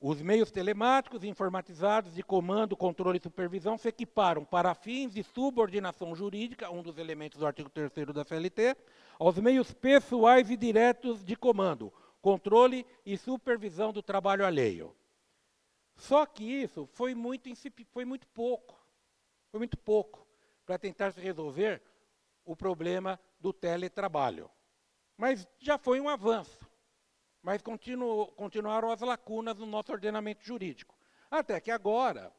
[SPEAKER 2] Os meios telemáticos informatizados de comando, controle e supervisão se equiparam para fins de subordinação jurídica, um dos elementos do artigo 3º da CLT, aos meios pessoais e diretos de comando, controle e supervisão do trabalho alheio. Só que isso foi muito pouco para tentar se resolver o problema do teletrabalho. Mas já foi um avanço. Mas continuaram as lacunas no nosso ordenamento jurídico. Até que agora,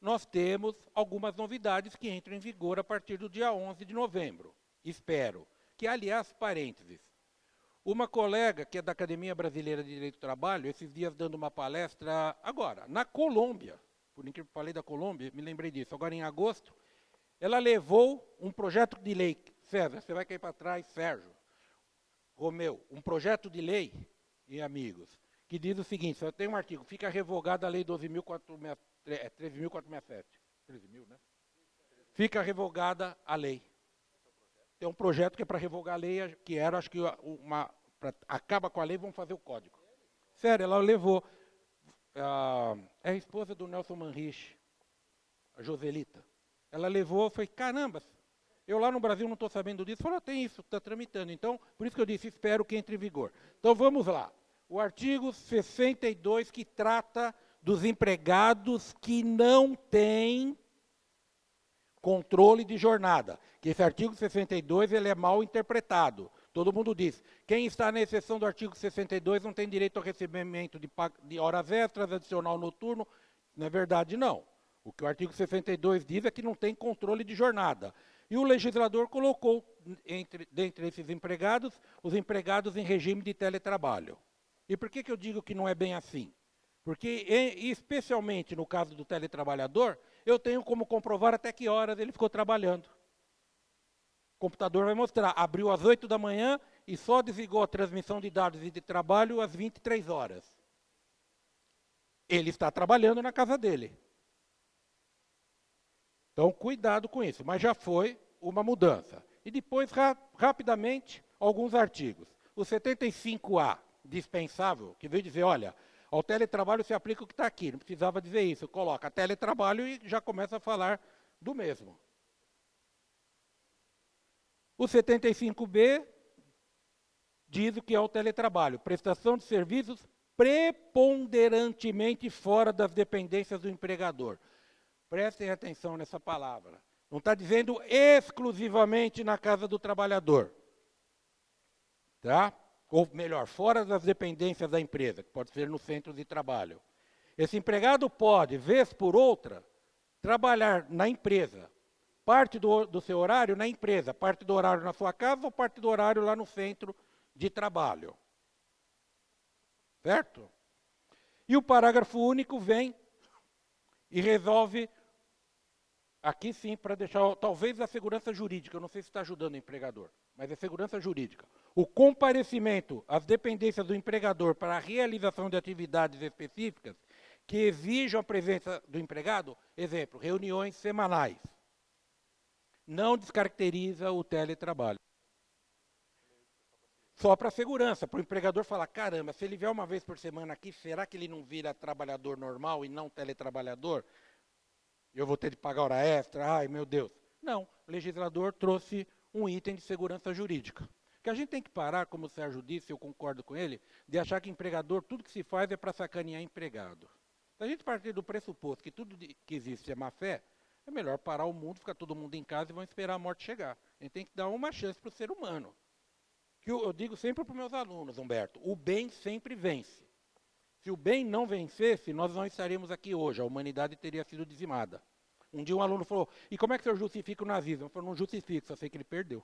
[SPEAKER 2] nós temos algumas novidades que entram em vigor a partir do dia 11 de novembro. Espero. Que, aliás, parênteses, uma colega que é da Academia Brasileira de Direito do Trabalho, esses dias dando uma palestra, agora, na Colômbia, por incrível que falei da Colômbia, me lembrei disso, agora em agosto, ela levou um projeto de lei. César, você vai cair para trás, Sérgio. Romeu, um projeto de lei, e amigos, que diz o seguinte, só tem um artigo, fica revogada a lei 13.467. 13.000, né? Fica revogada a lei. Tem um projeto que é para revogar a lei, que era, acho que, acaba com a lei, vamos fazer o código. Sério, ela levou, é a esposa do Nelson Manrich, a Joselita. Ela levou, foi, caramba, Eu lá no Brasil não estou sabendo disso. Falou, tem isso, está tramitando. Então, por isso que eu disse, espero que entre em vigor. Então, vamos lá. O artigo 62, que trata dos empregados que não têm controle de jornada. Que esse artigo 62 ele é mal interpretado. Todo mundo diz, quem está na exceção do artigo 62 não tem direito ao recebimento de horas extras, adicional noturno. Não é verdade, não. O que o artigo 62 diz é que não tem controle de jornada. E o legislador colocou, dentre esses empregados, os empregados em regime de teletrabalho. E por que eu digo que não é bem assim? Porque, especialmente no caso do teletrabalhador, eu tenho como comprovar até que horas ele ficou trabalhando. O computador vai mostrar, abriu às 8 da manhã e só desligou a transmissão de dados e de trabalho às 23 horas. Ele está trabalhando na casa dele. Então, cuidado com isso. Mas já foi uma mudança. E depois, rapidamente, alguns artigos. O 75A, dispensável, que veio dizer, olha, ao teletrabalho se aplica o que está aqui. Não precisava dizer isso. Coloca teletrabalho e já começa a falar do mesmo. O 75B diz o que é o teletrabalho. Prestação de serviços preponderantemente fora das dependências do empregador. Prestem atenção nessa palavra. Não está dizendo exclusivamente na casa do trabalhador. Tá? Ou melhor, fora das dependências da empresa, que pode ser no centro de trabalho. Esse empregado pode, vez por outra, trabalhar na empresa. Parte do seu horário na empresa, parte do horário na sua casa ou parte do horário lá no centro de trabalho. Certo? E o parágrafo único vem e resolve, aqui sim, para deixar, talvez a segurança jurídica, eu não sei se está ajudando o empregador, mas é segurança jurídica. O comparecimento às dependências do empregador para a realização de atividades específicas que exijam a presença do empregado, exemplo, reuniões semanais, não descaracteriza o teletrabalho. Só para segurança, para o empregador falar, caramba, se ele vier uma vez por semana aqui, será que ele não vira trabalhador normal e não teletrabalhador? Eu vou ter de pagar hora extra? Ai, meu Deus. Não, o legislador trouxe um item de segurança jurídica. Que a gente tem que parar, como o Sérgio disse, eu concordo com ele, de achar que empregador, tudo que se faz é para sacanear empregado. Se a gente partir do pressuposto que tudo que existe é má fé, é melhor parar o mundo, ficar todo mundo em casa e vão esperar a morte chegar. A gente tem que dar uma chance para o ser humano. Que eu digo sempre para os meus alunos, Humberto, o bem sempre vence. Se o bem não vencesse, nós não estaríamos aqui hoje, a humanidade teria sido dizimada. Um dia um aluno falou, e como é que o senhor justifica o nazismo? Eu falei, não justifico, só sei que ele perdeu.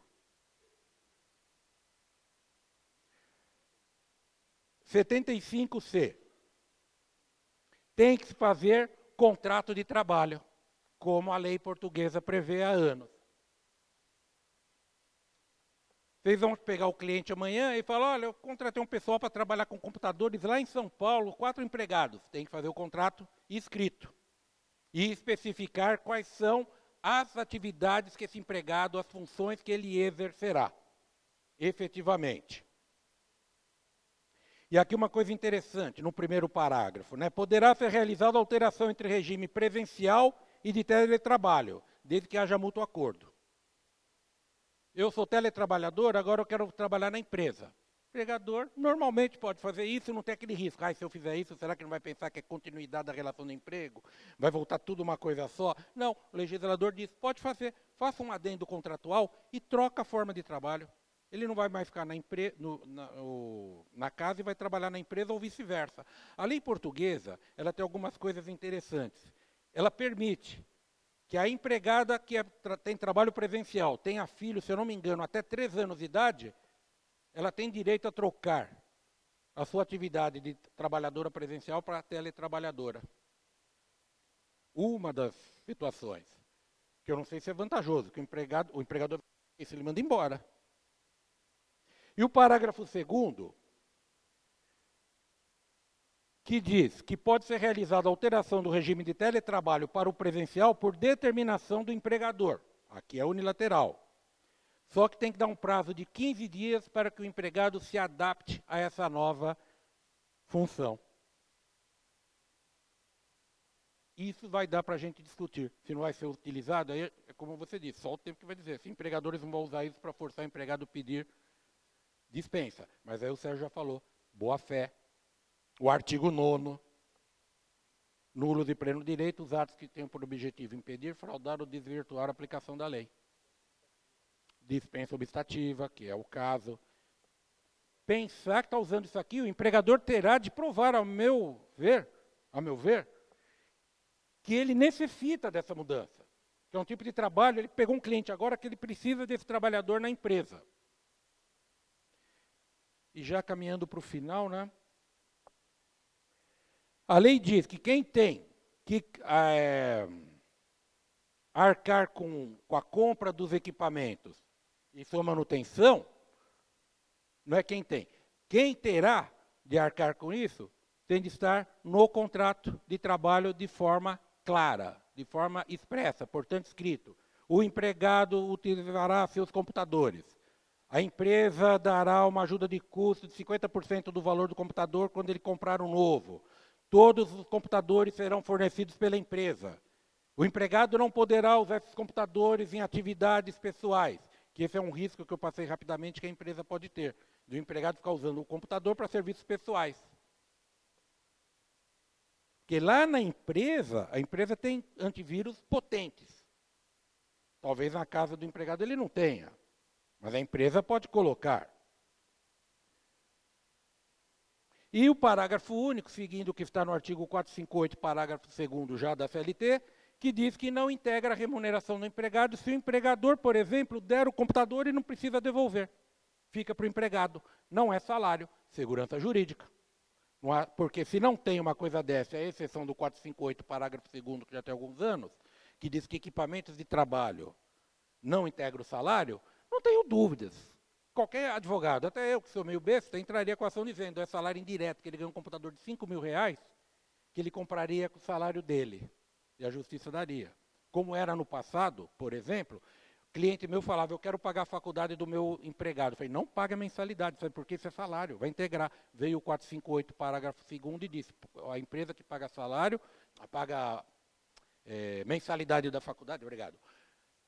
[SPEAKER 2] 75C. Tem que se fazer contrato de trabalho, como a lei portuguesa prevê há anos. Vocês vão pegar o cliente amanhã e falar, olha, eu contratei um pessoal para trabalhar com computadores lá em São Paulo, 4 empregados. Tem que fazer o contrato escrito. E especificar quais são as atividades que esse empregado, as funções que ele exercerá, efetivamente. E aqui uma coisa interessante, no primeiro parágrafo, né? Poderá ser realizada alteração entre regime presencial e de teletrabalho, desde que haja mútuo acordo. Eu sou teletrabalhador, agora eu quero trabalhar na empresa. O empregador normalmente pode fazer isso, não tem aquele risco. Se eu fizer isso, será que não vai pensar que é continuidade da relação de emprego? Vai voltar tudo uma coisa só? Não, o legislador diz, pode fazer, faça um adendo contratual e troca a forma de trabalho. Ele não vai mais ficar na casa e vai trabalhar na empresa ou vice-versa. A lei portuguesa, ela tem algumas coisas interessantes. Ela permite que a empregada que tem trabalho presencial, tenha filho, se eu não me engano, até 3 anos de idade, ela tem direito a trocar a sua atividade de trabalhadora presencial para teletrabalhadora. Uma das situações, que eu não sei se é vantajoso, que o empregador ele manda embora. E o parágrafo 2º, que diz que pode ser realizada alteração do regime de teletrabalho para o presencial por determinação do empregador. Aqui é unilateral. Só que tem que dar um prazo de 15 dias para que o empregado se adapte a essa nova função. Isso vai dar para a gente discutir. Se não vai ser utilizado, aí é como você disse, só o tempo que vai dizer. Se empregadores não vão usar isso para forçar o empregado a pedir dispensa. Mas aí o Sérgio já falou, boa-fé. O artigo 9º, nulo de pleno direito, os atos que tenham por objetivo impedir, fraudar ou desvirtuar a aplicação da lei. Dispensa obstativa, que é o caso. Pensar que está usando isso aqui, o empregador terá de provar, ao meu ver, que ele necessita dessa mudança. Que é um tipo de trabalho, ele pegou um cliente agora que ele precisa desse trabalhador na empresa. E já caminhando para o final, né? A lei diz que quem tem que arcar com a compra dos equipamentos e sua manutenção, não é quem tem. Quem terá de arcar com isso tem de estar no contrato de trabalho de forma clara, de forma expressa, portanto escrito. O empregado utilizará seus computadores. A empresa dará uma ajuda de custo de 50% do valor do computador quando ele comprar um novo. Todos os computadores serão fornecidos pela empresa. O empregado não poderá usar esses computadores em atividades pessoais, que esse é um risco que eu passei rapidamente que a empresa pode ter, do empregado ficar usando o computador para serviços pessoais. Porque lá na empresa, a empresa tem antivírus potentes. Talvez na casa do empregado ele não tenha, mas a empresa pode colocar. E o parágrafo único, seguindo o que está no artigo 458, parágrafo 2º já da CLT, que diz que não integra a remuneração do empregado se o empregador, por exemplo, der o computador e não precisa devolver. Fica para o empregado. Não é salário, segurança jurídica. Não há, porque se não tem uma coisa dessa, a exceção do 458, parágrafo 2º, que já tem alguns anos, que diz que equipamentos de trabalho não integram o salário, não tenho dúvidas. Qualquer advogado, até eu que sou meio besta, entraria com a ação dizendo é salário indireto, que ele ganha um computador de R$5.000, que ele compraria com o salário dele. E a justiça daria. Como era no passado, por exemplo, cliente meu falava, eu quero pagar a faculdade do meu empregado. Eu falei, não paga a mensalidade, sabe por quê? Isso é salário, vai integrar. Veio o 458, parágrafo 2º, e disse, a empresa que paga salário, paga mensalidade da faculdade, obrigado.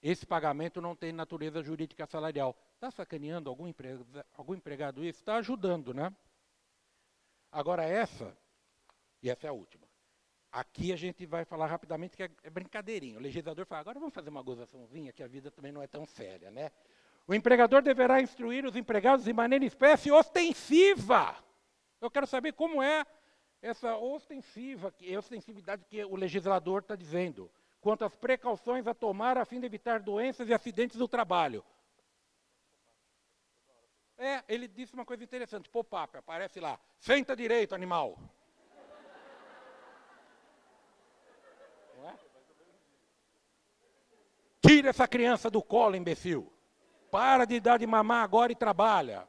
[SPEAKER 2] Esse pagamento não tem natureza jurídica salarial. Está sacaneando algum empregado isso? Está ajudando, né? Agora essa, e essa é a última. Aqui a gente vai falar rapidamente que é brincadeirinha. O legislador fala, agora vamos fazer uma gozaçãozinha, que a vida também não é tão séria, né? O empregador deverá instruir os empregados de maneira espécie ostensiva. Eu quero saber como é essa ostensividade que o legislador está dizendo, quanto às precauções a tomar a fim de evitar doenças e acidentes do trabalho. Ele disse uma coisa interessante, pop-up, aparece lá, senta direito, animal. Não é? Tira essa criança do colo, imbecil. Para de dar de mamar agora e trabalha.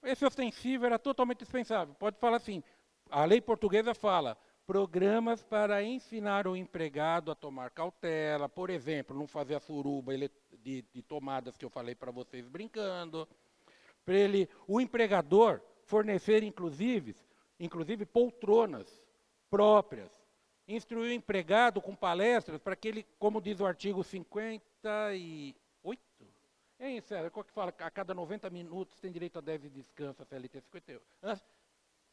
[SPEAKER 2] Esse ostensivo era totalmente dispensável. Pode falar assim, a lei portuguesa fala, programas para ensinar o empregado a tomar cautela, por exemplo, não fazer a suruba de tomadas que eu falei para vocês brincando, para o empregador fornecer, inclusive poltronas próprias, instruir o empregado com palestras para que ele, como diz o artigo 58, é isso, qual que fala, a cada 90 minutos tem direito a 10 de descanso, a CLT 58.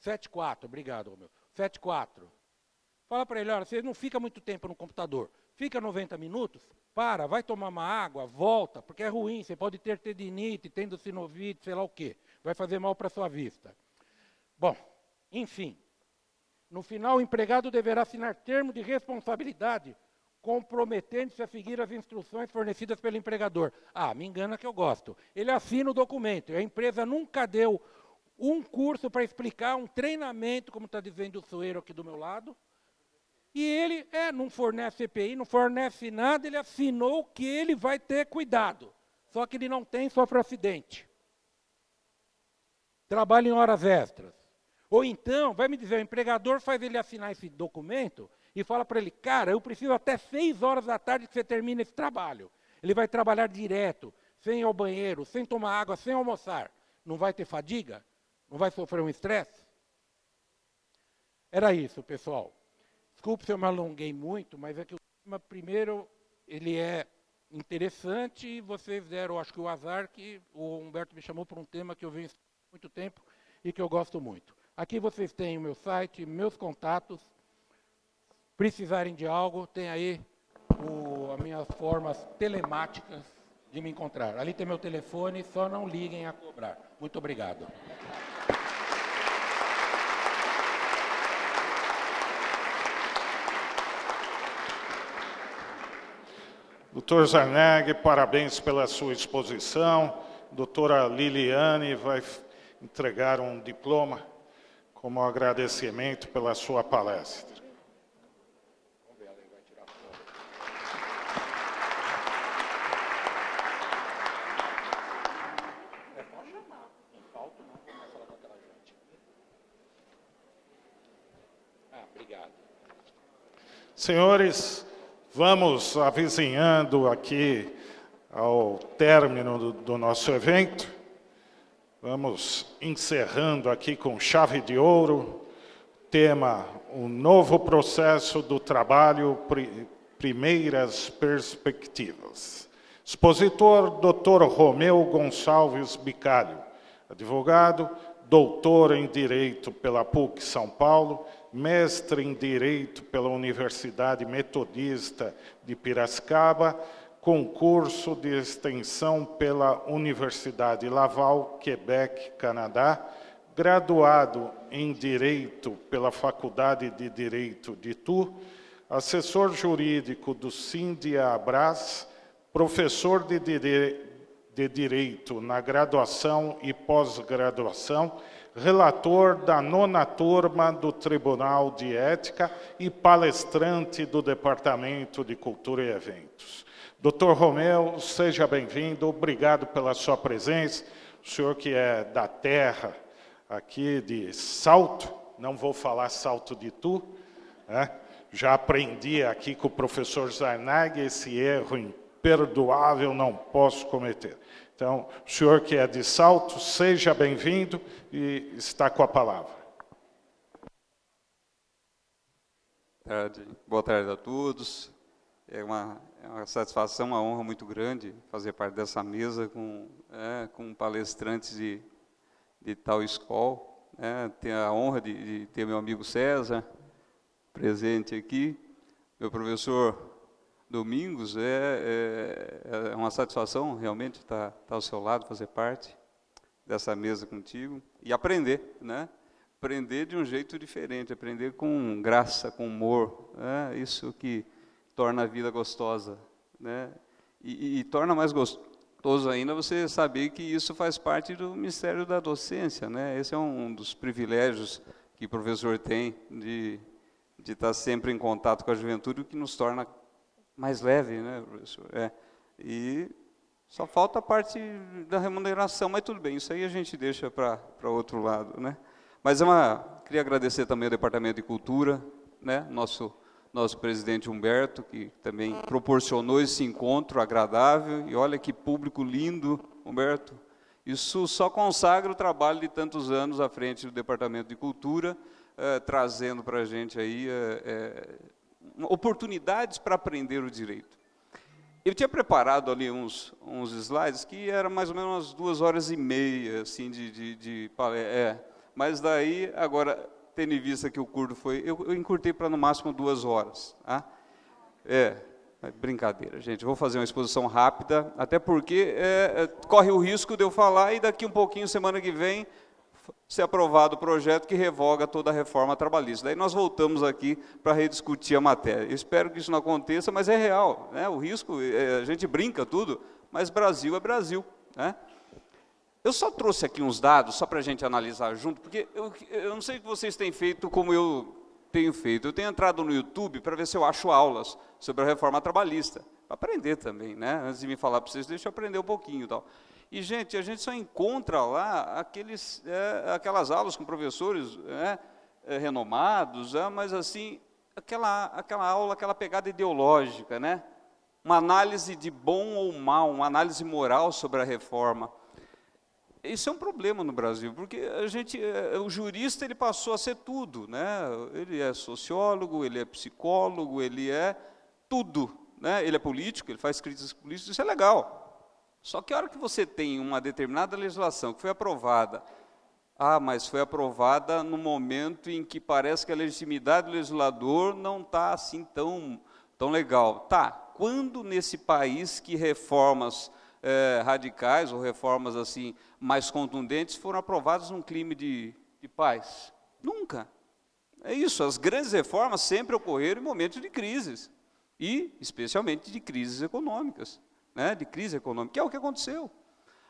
[SPEAKER 2] 7.4, obrigado, Romeu. 7.4. Fala para ele, olha, você não fica muito tempo no computador, fica 90 minutos, vai tomar uma água, volta, porque é ruim, você pode ter tendinite, tendocinovite, sei lá o quê, vai fazer mal para a sua vista. Bom, enfim, no final o empregado deverá assinar termo de responsabilidade comprometendo-se a seguir as instruções fornecidas pelo empregador. Me engana que eu gosto. Ele assina o documento, e a empresa nunca deu um curso para explicar, um treinamento, como está dizendo o Soeiro aqui do meu lado, e ele não fornece CPI, não fornece nada, ele assinou que ele vai ter cuidado. Só que ele não tem, sofre acidente. Trabalha em horas extras. Ou então, vai me dizer, o empregador faz ele assinar esse documento e fala para ele, cara, eu preciso até 6 horas da tarde que você termine esse trabalho. Ele vai trabalhar direto, sem ir ao banheiro, sem tomar água, sem almoçar. Não vai ter fadiga? Não vai sofrer um estresse? Era isso, pessoal. Desculpe se eu me alonguei muito, mas é que o tema, primeiro, ele é interessante e vocês deram, acho que o azar que o Humberto me chamou para um tema que eu venho há muito tempo e que eu gosto muito. Aqui vocês têm o meu site, meus contatos. Precisarem de algo, tem aí as minhas formas telemáticas de me encontrar. Ali tem meu telefone, só não liguem a cobrar. Muito obrigado.
[SPEAKER 1] Doutor Zarnag, parabéns pela sua exposição. Doutora Liliane vai entregar um diploma como agradecimento pela sua palestra. Senhores, vamos avizinhando aqui ao término do nosso evento. Vamos encerrando aqui com chave de ouro, tema, o novo processo do trabalho, primeiras perspectivas. Expositor, Dr. Romeu Gonçalves Bicalho, advogado, doutor em Direito pela PUC São Paulo, mestre em Direito pela Universidade Metodista de Piracicaba, concurso de extensão pela Universidade Laval, Quebec, Canadá, graduado em Direito pela Faculdade de Direito de Itu, assessor jurídico do Sindiabras, professor de Direito na graduação e pós-graduação, relator da 9ª turma do Tribunal de Ética e palestrante do Departamento de Cultura e Eventos. Doutor Romeu, seja bem-vindo, obrigado pela sua presença. O senhor que é da terra aqui de Salto, não vou falar Salto de Itu, né? Já aprendi aqui com o professor Zarnag, esse erro imperdoável não posso cometer. Então, o senhor que é de Salto, seja bem-vindo e está com a palavra.
[SPEAKER 3] Boa tarde a todos. É uma satisfação, uma honra muito grande fazer parte dessa mesa com palestrantes de tal escola. Tenho a honra de ter meu amigo César presente aqui, meu professor Domingos. É uma satisfação realmente estar ao seu lado, fazer parte dessa mesa contigo e aprender, né? Aprender de um jeito diferente, aprender com graça, com humor, né? Isso que torna a vida gostosa, né? E torna mais gostoso ainda você saber que isso faz parte do mistério da docência, né? Esse é um dos privilégios que o professor tem de estar sempre em contato com a juventude, o que nos torna mais leve, né, professor? E só falta a parte da remuneração, mas tudo bem, isso aí a gente deixa para outro lado, né? Mas queria agradecer também ao Departamento de Cultura, né, nosso presidente Humberto, que também proporcionou esse encontro agradável, e olha que público lindo, Humberto. Isso só consagra o trabalho de tantos anos à frente do Departamento de Cultura, trazendo para a gente aí oportunidades para aprender o direito. Eu tinha preparado ali uns slides que eram mais ou menos umas 2h30 assim, de palestra. Mas daí, agora, tendo em vista que o curto foi... Eu encurtei para no máximo 2 horas. Tá? Brincadeira, gente. Vou fazer uma exposição rápida, até porque corre o risco de eu falar e daqui um pouquinho, semana que vem, ser aprovado o projeto que revoga toda a reforma trabalhista. Daí nós voltamos aqui para rediscutir a matéria. Eu espero que isso não aconteça, mas é real, né? O risco, a gente brinca tudo, mas Brasil é Brasil, né? Eu só trouxe aqui uns dados, só para a gente analisar junto, porque eu não sei o que vocês têm feito como eu tenho feito. Eu tenho entrado no YouTube para ver se eu acho aulas sobre a reforma trabalhista, para aprender também, né? Antes de me falar para vocês, deixa eu aprender um pouquinho e tal. E, gente, a gente só encontra lá aquelas aulas com professores renomados, mas, assim, aquela aula, aquela pegada ideológica, né? Uma análise de bom ou mal, uma análise moral sobre a reforma. isso é um problema no Brasil, porque o jurista ele passou a ser tudo, né? Ele é sociólogo, ele é psicólogo, ele é tudo, né? Ele é político, ele faz críticas políticas, isso é legal. Só que a hora que você tem uma determinada legislação que foi aprovada, mas foi aprovada no momento em que parece que a legitimidade do legislador não está assim tão legal. Tá, quando nesse país que reformas radicais ou reformas assim mais contundentes foram aprovadas num clima de paz? Nunca. É isso, as grandes reformas sempre ocorreram em momentos de crises, e especialmente de crises econômicas, né? De crise econômica, que é o que aconteceu.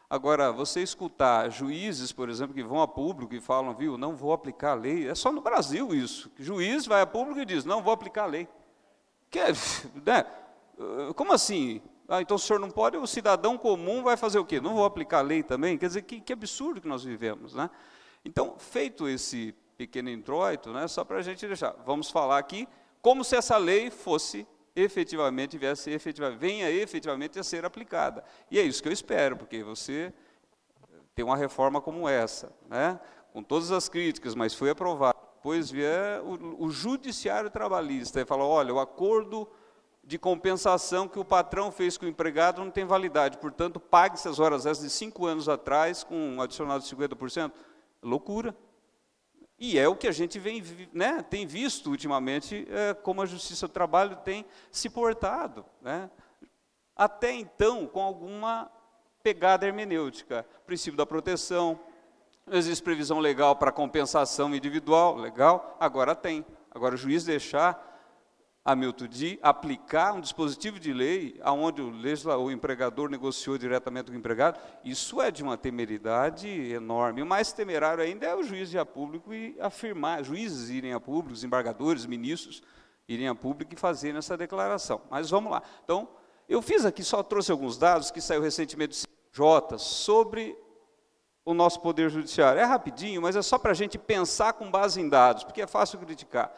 [SPEAKER 3] Agora, você escutar juízes, por exemplo, que vão a público e falam, viu, não vou aplicar a lei, é só no Brasil isso, que juiz vai a público e diz, não vou aplicar a lei. Né? Como assim? Então o senhor não pode, o cidadão comum vai fazer o quê? Não vou aplicar a lei também? Quer dizer, que absurdo que nós vivemos, né? Então, feito esse pequeno introito, né, só para a gente deixar, vamos falar aqui como se essa lei fosse venha efetivamente a ser aplicada. E é isso que eu espero, porque você tem uma reforma como essa, né, com todas as críticas, mas foi aprovada. Depois vier o judiciário trabalhista e fala, olha, o acordo de compensação que o patrão fez com o empregado não tem validade, portanto, pague-se as horas extras de 5 anos atrás com um adicional de 50%. Loucura. E é o que a gente tem visto ultimamente, como a Justiça do Trabalho tem se portado, né? Até então, com alguma pegada hermenêutica. Princípio da proteção, não existe previsão legal para compensação individual, legal, agora tem. Agora o juiz deixar, Hamilton, de aplicar um dispositivo de lei onde o empregador negociou diretamente com o empregado, isso é de uma temeridade enorme. O mais temerário ainda é o juiz ir a público e afirmar, juízes irem a público, desembargadores, ministros irem a público e fazerem essa declaração. Mas vamos lá. Então, eu fiz aqui, só trouxe alguns dados que saiu recentemente do CNJ sobre o nosso Poder Judiciário. É rapidinho, mas é só para a gente pensar com base em dados, porque é fácil criticar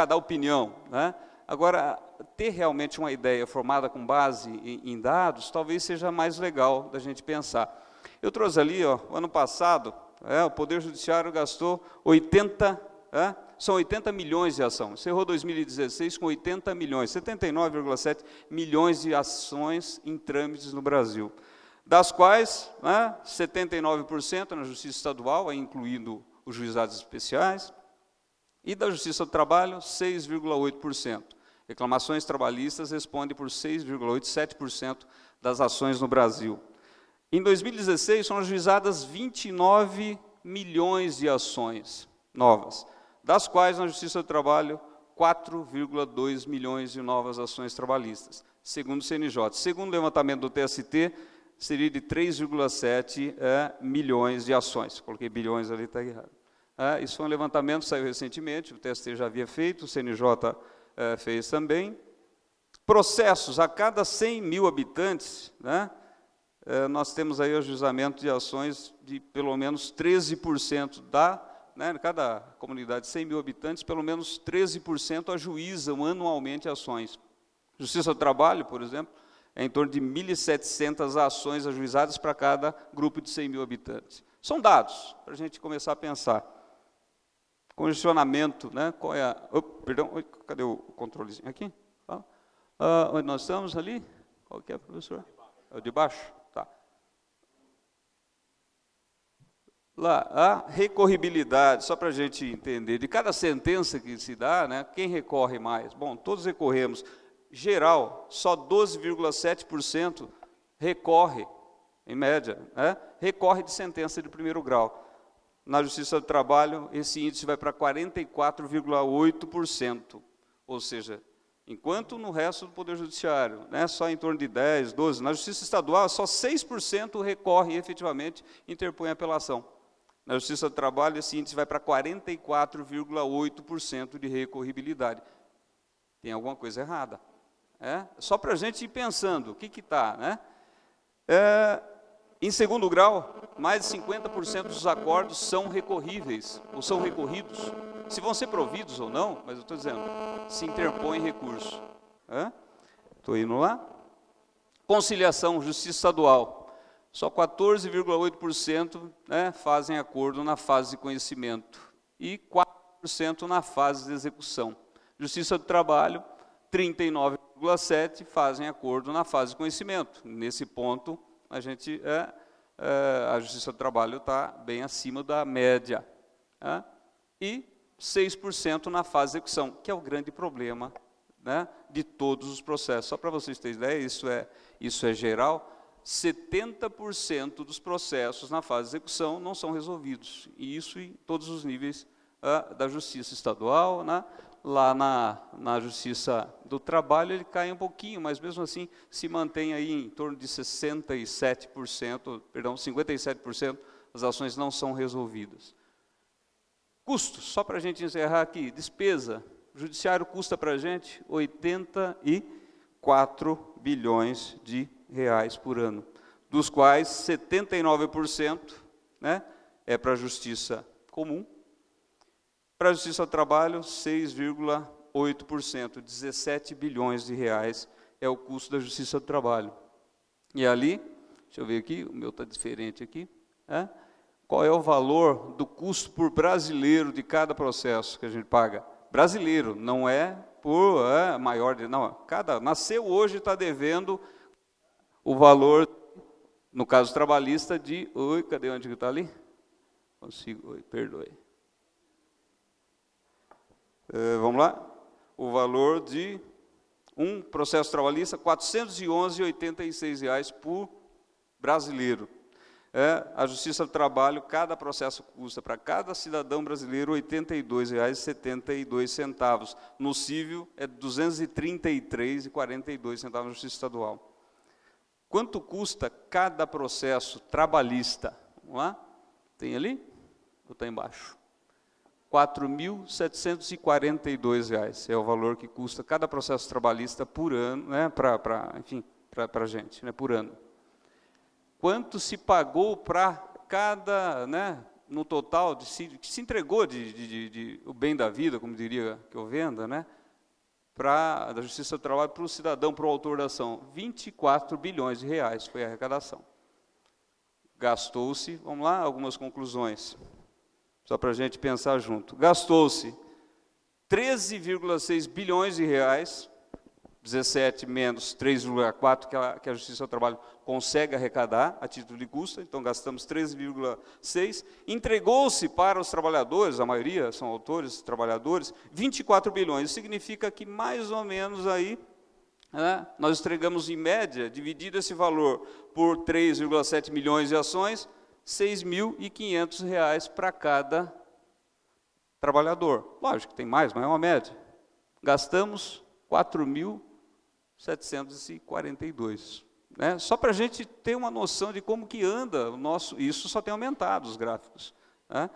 [SPEAKER 3] dar opinião, né? Agora, ter realmente uma ideia formada com base em dados, talvez seja mais legal da gente pensar. Eu trouxe ali, o ano passado, o Poder Judiciário gastou 80 milhões de ações. Encerrou 2016 com 80 milhões, 79,7 milhões de ações em trâmites no Brasil. Das quais, 79% na Justiça Estadual, incluindo os juizados especiais, e da Justiça do Trabalho, 6,8%. Reclamações trabalhistas respondem por 6,87% das ações no Brasil. Em 2016, foram ajuizadas 29 milhões de ações novas, das quais, na Justiça do Trabalho, 4,2 milhões de novas ações trabalhistas, segundo o CNJ. Segundo o levantamento do TST, seria de 3,7 milhões de ações. Coloquei bilhões ali, está errado. Isso foi um levantamento, saiu recentemente, o TST já havia feito, o CNJ fez também. Processos, a cada 100 mil habitantes, né, nós temos aí o ajuizamento de ações de pelo menos 13% cada comunidade de 100 mil habitantes, pelo menos 13% ajuizam anualmente ações. Justiça do Trabalho, por exemplo, é em torno de 1.700 ações ajuizadas para cada grupo de 100 mil habitantes. São dados, para a gente começar a pensar. Congestionamento, né? Qual é cadê o controlezinho? Aqui? Onde nós estamos ali? Qual que é, professor? É o de baixo? Tá. Lá, a recorribilidade, só para a gente entender, de cada sentença que se dá, né, quem recorre mais? Bom, todos recorremos. Geral, só 12,7% recorre, em média, recorre de sentença de primeiro grau. Na Justiça do Trabalho, esse índice vai para 44,8%, ou seja, enquanto no resto do Poder Judiciário, só em torno de 10%, 12%, na Justiça Estadual, só 6% recorre e efetivamente interpõe apelação. Na Justiça do Trabalho, esse índice vai para 44,8% de recorribilidade. Tem alguma coisa errada. Só para a gente ir pensando, o que está, né? Em segundo grau, mais de 50% dos acordos são recorríveis, ou são recorridos. Se vão ser providos ou não, mas eu estou dizendo, se interpõe recurso. Estou indo lá. Conciliação, Justiça Estadual. Só 14,8%, né, fazem acordo na fase de conhecimento e 4% na fase de execução. Justiça do Trabalho, 39,7% fazem acordo na fase de conhecimento. Nesse ponto, a Justiça do Trabalho está bem acima da média. Né? E 6% na fase de execução, que é o grande problema, né, de todos os processos. Só para vocês terem ideia, isso é geral, 70% dos processos na fase de execução não são resolvidos. E isso em todos os níveis da Justiça Estadual, né? Lá na Justiça do Trabalho ele cai um pouquinho, mas mesmo assim se mantém aí em torno de 57% as ações não são resolvidas. Custos, só para a gente encerrar aqui, despesa, o judiciário custa para a gente 84 bilhões de reais por ano, dos quais 79%, né, é para a Justiça Comum, para a Justiça do Trabalho 6,8%, 17 bilhões de reais é o custo da Justiça do Trabalho. E ali, deixa eu ver aqui, o meu está diferente aqui, né? Qual é o valor do custo por brasileiro de cada processo que a gente paga? Brasileiro, não é por maior, não, nasceu hoje está devendo o valor, no caso trabalhista, de, cadê onde que está ali? Consigo, perdoe. Vamos lá? O valor de um processo trabalhista, R$ 411,86 por brasileiro. A Justiça do Trabalho, cada processo custa para cada cidadão brasileiro R$ 82,72. No civil, é R$ 233,42 na Justiça Estadual. Quanto custa cada processo trabalhista? Vamos lá? Tem ali? Ou está embaixo? R$ 4.742 é o valor que custa cada processo trabalhista por ano, né, para a gente, né, por ano. Quanto se pagou para cada, né, no total, que se entregou de o bem da vida, como diria que eu venda, né, da Justiça do Trabalho para o cidadão, para o autor da ação? 24 bilhões de reais foi a arrecadação. Gastou-se, vamos lá, algumas conclusões, só para a gente pensar junto. Gastou-se 13,6 bilhões de reais, 17 menos 3,4 que a Justiça do Trabalho consegue arrecadar a título de custo, então gastamos 13,6. Entregou-se para os trabalhadores, a maioria são autores, trabalhadores, 24 bilhões. Isso significa que mais ou menos aí, né, nós entregamos em média, dividido esse valor por 3,7 milhões de ações, R$ 6.500 para cada trabalhador. Lógico que tem mais, mas é uma média. Gastamos 4.742. Né? Só para a gente ter uma noção de como que anda o nosso... Isso só tem aumentado os gráficos. Né?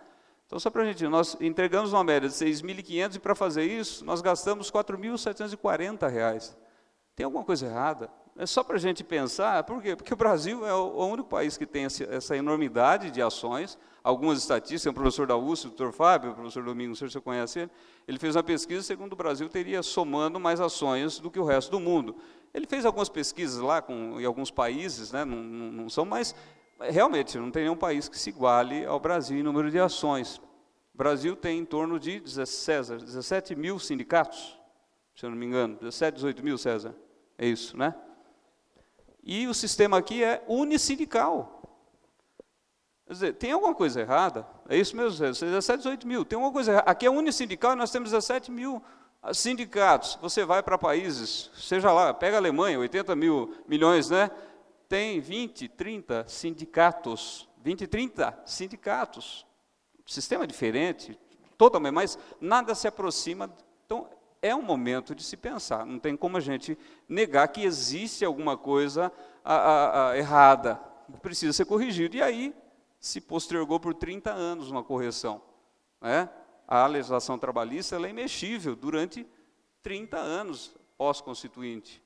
[SPEAKER 3] Então, só para a gente... Nós entregamos uma média de 6.500 e para fazer isso, nós gastamos R$ 4.740. Tem alguma coisa errada? É só para a gente pensar, por quê? Porque o Brasil é o único país que tem essa enormidade de ações. Algumas estatísticas, o professor da USP, o doutor Fábio, o professor Domingos, não sei se você conhece ele, ele fez uma pesquisa, segundo o Brasil teria somando mais ações do que o resto do mundo. Ele fez algumas pesquisas lá em alguns países, né, não são, mas realmente não tem nenhum país que se iguale ao Brasil em número de ações. O Brasil tem em torno de, César, 17 mil sindicatos, se eu não me engano, 17, 18 mil, César, é isso, né? E o sistema aqui é unissindical. Quer dizer, tem alguma coisa errada? É isso mesmo, 17, 18 mil. Tem alguma coisa errada. Aqui é unissindical e nós temos 17 mil sindicatos. Você vai para países, seja lá, pega a Alemanha, 80 milhões, né? Tem 20, 30 sindicatos. 20, 30 sindicatos. Sistema diferente, totalmente, mas nada se aproxima. Então, é um momento de se pensar. Não tem como a gente negar que existe alguma coisa errada, que precisa ser corrigido. E aí, se postergou por 30 anos uma correção. Né? A legislação trabalhista ela é imexível durante 30 anos pós-constituinte.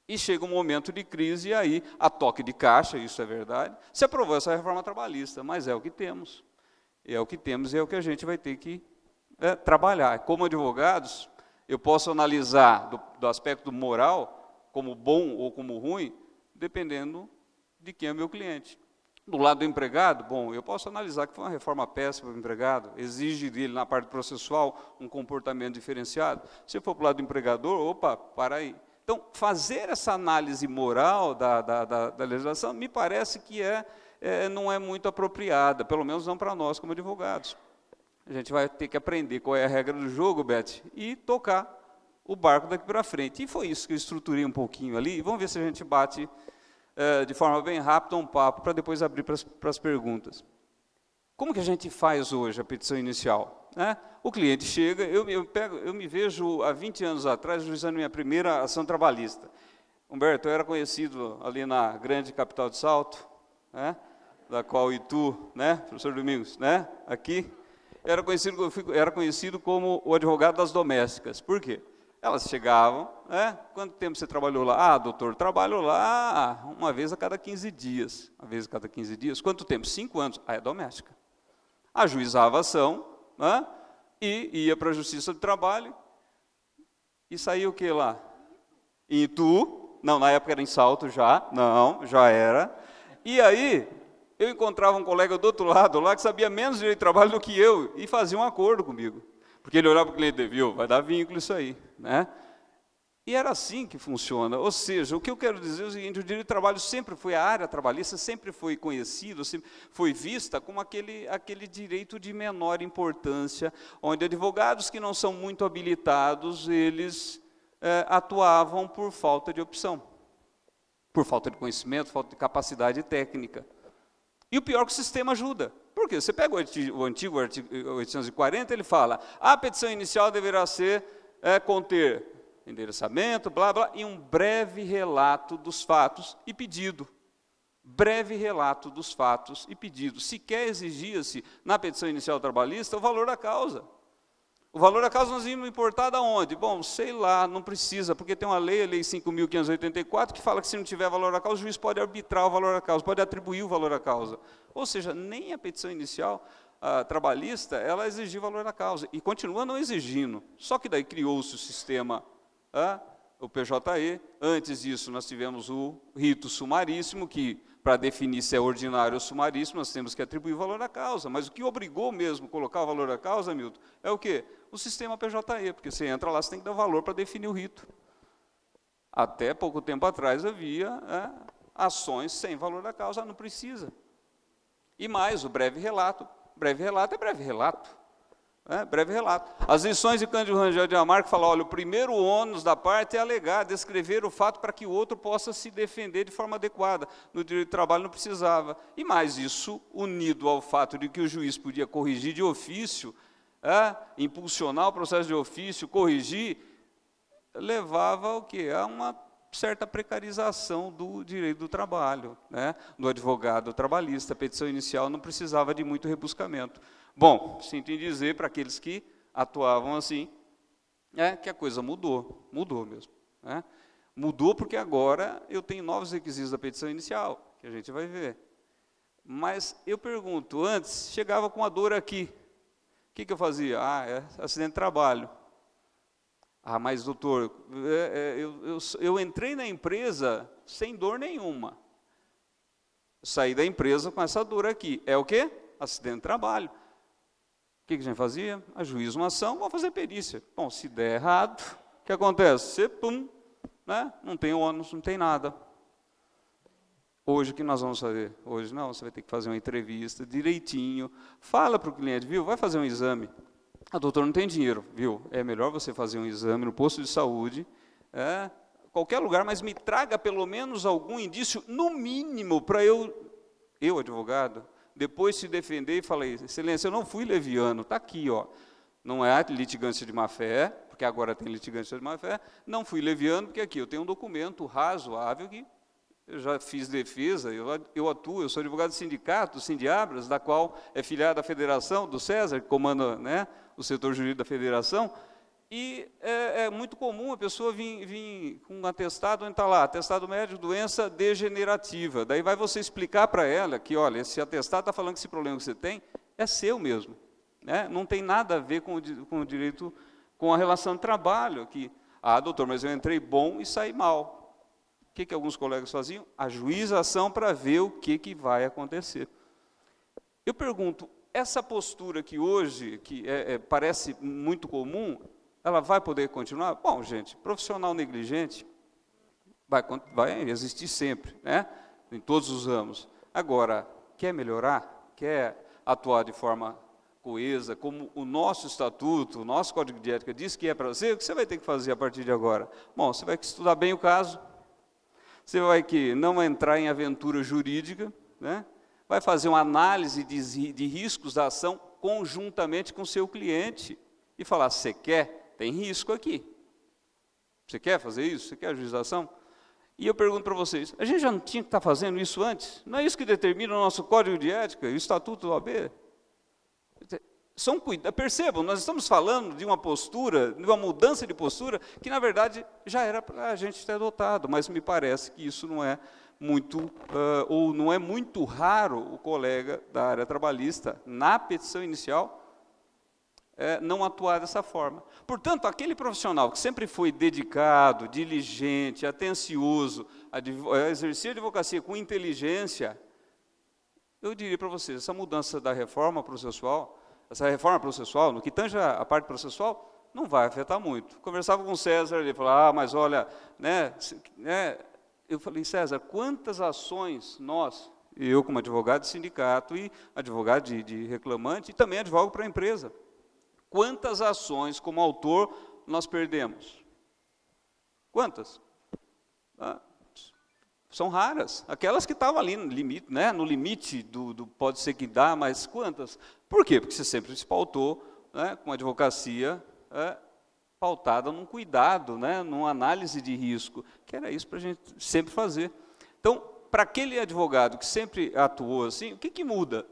[SPEAKER 3] E chega um momento de crise, e aí, a toque de caixa, isso é verdade, se aprovou essa reforma trabalhista, mas é o que temos. É o que temos e é o que a gente vai ter que trabalhar. Como advogados, eu posso analisar do aspecto moral, como bom ou como ruim, dependendo de quem é meu cliente. Do lado do empregado, bom, eu posso analisar que foi uma reforma péssima para o empregado, exige dele, na parte processual, um comportamento diferenciado. Se for para o lado do empregador, opa, para aí. Então, fazer essa análise moral da legislação, me parece que não é muito apropriada, pelo menos não para nós como advogados. A gente vai ter que aprender qual é a regra do jogo, Beth, e tocar o barco daqui para frente. E foi isso que eu estruturei um pouquinho ali, e vamos ver se a gente bate de forma bem rápida um papo, para depois abrir para as perguntas. Como que a gente faz hoje a petição inicial? O cliente chega, eu me vejo há 20 anos atrás, juizando minha primeira ação trabalhista. Humberto, eu era conhecido ali na grande capital de Salto, da qual Itu, professor Domingos, aqui, era conhecido como o advogado das domésticas. Por quê? Elas chegavam, quanto tempo você trabalhou lá? Ah, doutor, trabalho lá uma vez a cada 15 dias. Uma vez a cada 15 dias. Quanto tempo? 5 anos. Ah, é doméstica. Ajuizava a ação, e ia para a Justiça do Trabalho, e saía o que lá? Em Itu, não, na época era em Salto já, não, já era. E aí, eu encontrava um colega do outro lado lá, que sabia menos direito de trabalho do que eu, e fazia um acordo comigo. Porque ele olhava para o cliente e viu, vai dar vínculo isso aí. E era assim que funciona. Ou seja, o que eu quero dizer é o seguinte, o direito de trabalho sempre foi, a área trabalhista sempre foi conhecido, sempre foi vista como aquele direito de menor importância, onde advogados que não são muito habilitados, eles atuavam por falta de opção, por falta de conhecimento, falta de capacidade técnica. E o pior é que o sistema ajuda. Por quê? Você pega o antigo artigo 840, ele fala, a petição inicial deverá conter endereçamento, blá, blá, e um breve relato dos fatos e pedido. Breve relato dos fatos e pedido. Sequer exigia-se, na petição inicial trabalhista, o valor da causa. O valor da causa nós íamos importar da onde? Bom, sei lá, não precisa, porque tem uma lei, a Lei 5.584, que fala que se não tiver valor da causa, o juiz pode arbitrar o valor da causa, pode atribuir o valor da causa. Ou seja, nem a petição inicial trabalhista, ela exigia o valor da causa, e continua não exigindo. Só que daí criou-se o sistema, o PJE, antes disso nós tivemos o rito sumaríssimo, que para definir se é ordinário ou sumaríssimo, nós temos que atribuir o valor da causa. Mas o que obrigou mesmo a colocar o valor da causa, Milton, é o quê? O sistema PJE, porque você entra lá, você tem que dar valor para definir o rito. Até pouco tempo atrás havia ações sem valor da causa, não precisa. E mais, o breve relato. Breve relato é breve relato. Breve relato. As lições de Cândido Rangel de Amarco falam, olha, o primeiro ônus da parte é alegar, descrever o fato para que o outro possa se defender de forma adequada. No direito do trabalho não precisava. E mais, isso unido ao fato de que o juiz podia corrigir de ofício, impulsionar o processo de ofício, corrigir, levava o quê? A uma certa precarização do direito do trabalho, do advogado trabalhista. A petição inicial não precisava de muito rebuscamento. Bom, sinto em dizer para aqueles que atuavam assim, que a coisa mudou mesmo. Mudou porque agora eu tenho novos requisitos da petição inicial, que a gente vai ver. Mas eu pergunto, antes chegava com a dor aqui, o que eu fazia? É acidente de trabalho. Mas doutor, eu entrei na empresa sem dor nenhuma. Saí da empresa com essa dor aqui. É o quê? Acidente de trabalho. O que a gente fazia? Ajuiza uma ação, vamos fazer perícia. Bom, se der errado, o que acontece? Você, não tem ônus, não tem nada. Hoje, o que nós vamos fazer? Hoje não, você vai ter que fazer uma entrevista direitinho. Fala para o cliente, viu? Vai fazer um exame. Doutor, não tem dinheiro, viu? É melhor você fazer um exame no posto de saúde, qualquer lugar, mas me traga pelo menos algum indício, no mínimo, para eu, advogado, depois se defender e falei, excelência, eu não fui leviano, está aqui, não é litigância de má-fé, porque agora tem litigância de má-fé, não fui leviano, porque aqui eu tenho um documento razoável que eu já fiz defesa, eu atuo, eu sou advogado do sindicato, do Sindiabras, da qual é filiado à federação, do César, que comanda o setor jurídico da federação, e é muito comum a pessoa vir com um atestado, onde está lá, atestado médico, doença degenerativa. Daí vai você explicar para ela que, olha, esse atestado está falando que esse problema que você tem é seu mesmo. Não tem nada a ver com o direito, com a relação de trabalho. Que, doutor, mas eu entrei bom e saí mal. O que alguns colegas faziam? Ajuiza a ação para ver o que vai acontecer. Eu pergunto, essa postura que hoje, que parece muito comum, ela vai poder continuar? Bom, gente, profissional negligente vai existir sempre, né? Em todos os ramos. Agora, quer melhorar? Quer atuar de forma coesa, como o nosso estatuto, o nosso código de ética diz que é para você, o que você vai ter que fazer a partir de agora? Bom, você vai que estudar bem o caso, você vai que não entrar em aventura jurídica, né? Vai fazer uma análise de riscos da ação conjuntamente com o seu cliente e falar, você quer? Tem risco aqui. Você quer fazer isso? Você quer ajuização? E eu pergunto para vocês, a gente já não tinha que estar fazendo isso antes? Não é isso que determina o nosso código de ética e o estatuto do OAB? Percebam, nós estamos falando de uma postura, de uma mudança de postura, que na verdade já era para a gente ter adotado, mas me parece que isso não é muito, ou não é muito raro o colega da área trabalhista, na petição inicial, não atuar dessa forma. Portanto, aquele profissional que sempre foi dedicado, diligente, atencioso, a exercer a advocacia com inteligência, eu diria para vocês, essa mudança da reforma processual, no que tange a parte processual, não vai afetar muito. Conversava com o César, ele falou, mas olha, eu falei, César, quantas ações nós, eu como advogado de sindicato e advogado de reclamante, e também advogo para a empresa, quantas ações como autor nós perdemos? Quantas? São raras, aquelas que estavam ali no limite, né, no limite do pode ser que dá, mas quantas? Por quê? Porque você sempre se pautou, né, com a advocacia pautada num cuidado, né, numa análise de risco, que era isso para a gente sempre fazer. Então, para aquele advogado que sempre atuou assim, o que muda?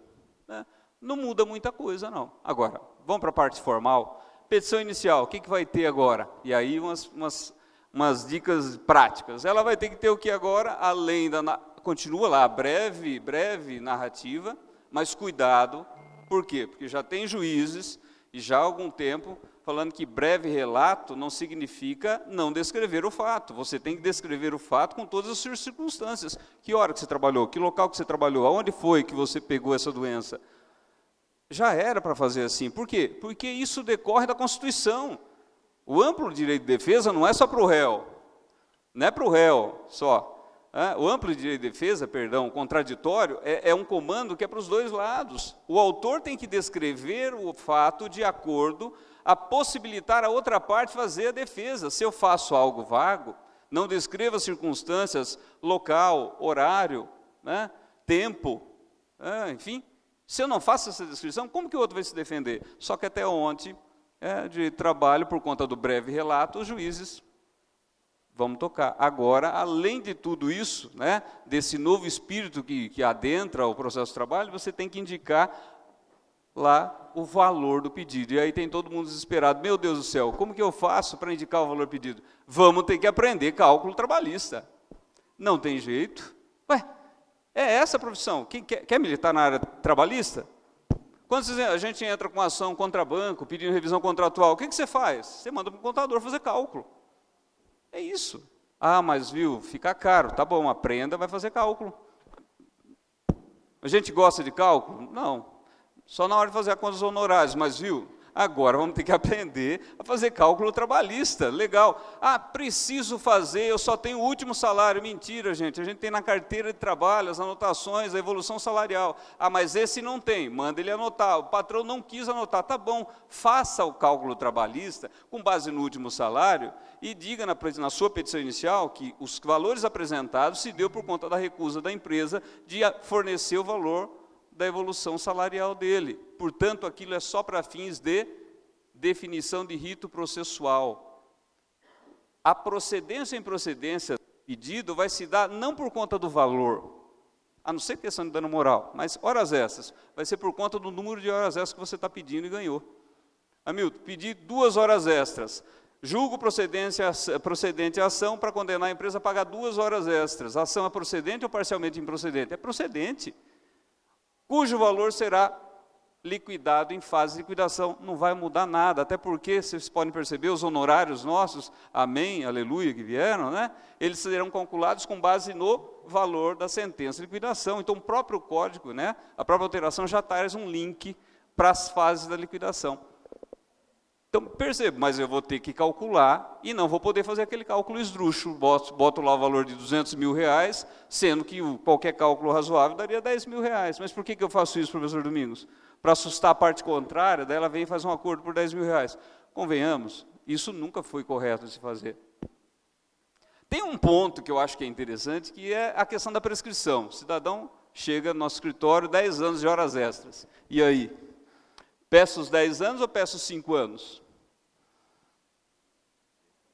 [SPEAKER 3] Não muda muita coisa, não. Agora, vamos para a parte formal. Petição inicial, o que vai ter agora? E aí umas dicas práticas. Ela vai ter que ter o que agora? Além da... Continua lá, breve narrativa, mas cuidado. Por quê? Porque já tem juízes, e já há algum tempo, falando que breve relato não significa não descrever o fato. Você tem que descrever o fato com todas as suas circunstâncias. Que hora que você trabalhou? Que local que você trabalhou? Aonde foi que você pegou essa doença? Já era para fazer assim. Por quê? Porque isso decorre da Constituição. O amplo direito de defesa não é só para o réu. Não é para o réu só. O amplo direito de defesa, contraditório, é um comando que é para os dois lados. O autor tem que descrever o fato de acordo a possibilitar a outra parte fazer a defesa. Se eu faço algo vago, não descreva circunstâncias, local, horário, né, tempo, enfim. Se eu não faço essa descrição, como que o outro vai se defender? Só que até ontem, de trabalho, por conta do breve relato, os juízes vão tocar. Agora, além de tudo isso, né, desse novo espírito que adentra o processo de trabalho, você tem que indicar lá o valor do pedido. E aí tem todo mundo desesperado. Meu Deus do céu, como que eu faço para indicar o valor pedido? Vamos ter que aprender cálculo trabalhista. Não tem jeito. É essa a profissão. Quem quer militar na área trabalhista? Quando a gente entra com ação contra banco, pedindo revisão contratual, o que você faz? Você manda para o contador fazer cálculo. É isso. Mas viu, fica caro. Tá bom, aprenda, vai fazer cálculo. A gente gosta de cálculo? Não. Só na hora de fazer a conta dos honorários, mas viu, agora vamos ter que aprender a fazer cálculo trabalhista. Legal. Preciso fazer, eu só tenho o último salário. Mentira, gente. A gente tem na carteira de trabalho as anotações, a evolução salarial. Mas esse não tem, manda ele anotar. O patrão não quis anotar. Tá bom, faça o cálculo trabalhista com base no último salário e diga na sua petição inicial que os valores apresentados se deu por conta da recusa da empresa de fornecer o valor da evolução salarial dele. Portanto, aquilo é só para fins de definição de rito processual. A procedência em procedência pedido vai se dar não por conta do valor, a não ser questão de dano moral, mas horas extras, vai ser por conta do número de horas extras que você está pedindo e ganhou. Hamilton, pedi 2 horas extras. Julgo procedente a ação para condenar a empresa a pagar 2 horas extras. A ação é procedente ou parcialmente improcedente? É procedente, cujo valor será liquidado em fase de liquidação. Não vai mudar nada, até porque, vocês podem perceber, os honorários nossos, amém, aleluia, que vieram, né? Eles serão calculados com base no valor da sentença de liquidação. Então, o próprio código, né, a própria alteração já traz um link para as fases da liquidação. Então, percebo, mas eu vou ter que calcular e não vou poder fazer aquele cálculo esdrúxulo. Boto lá o valor de R$200 mil, sendo que qualquer cálculo razoável daria R$10 mil. Mas por que eu faço isso, professor Domingos? Para assustar a parte contrária, daí ela vem e faz um acordo por R$10 mil. Convenhamos, isso nunca foi correto de se fazer. Tem um ponto que eu acho que é interessante, que é a questão da prescrição. O cidadão chega no nosso escritório, 10 anos de horas extras. E aí? Peço os 10 anos ou peço os 5 anos?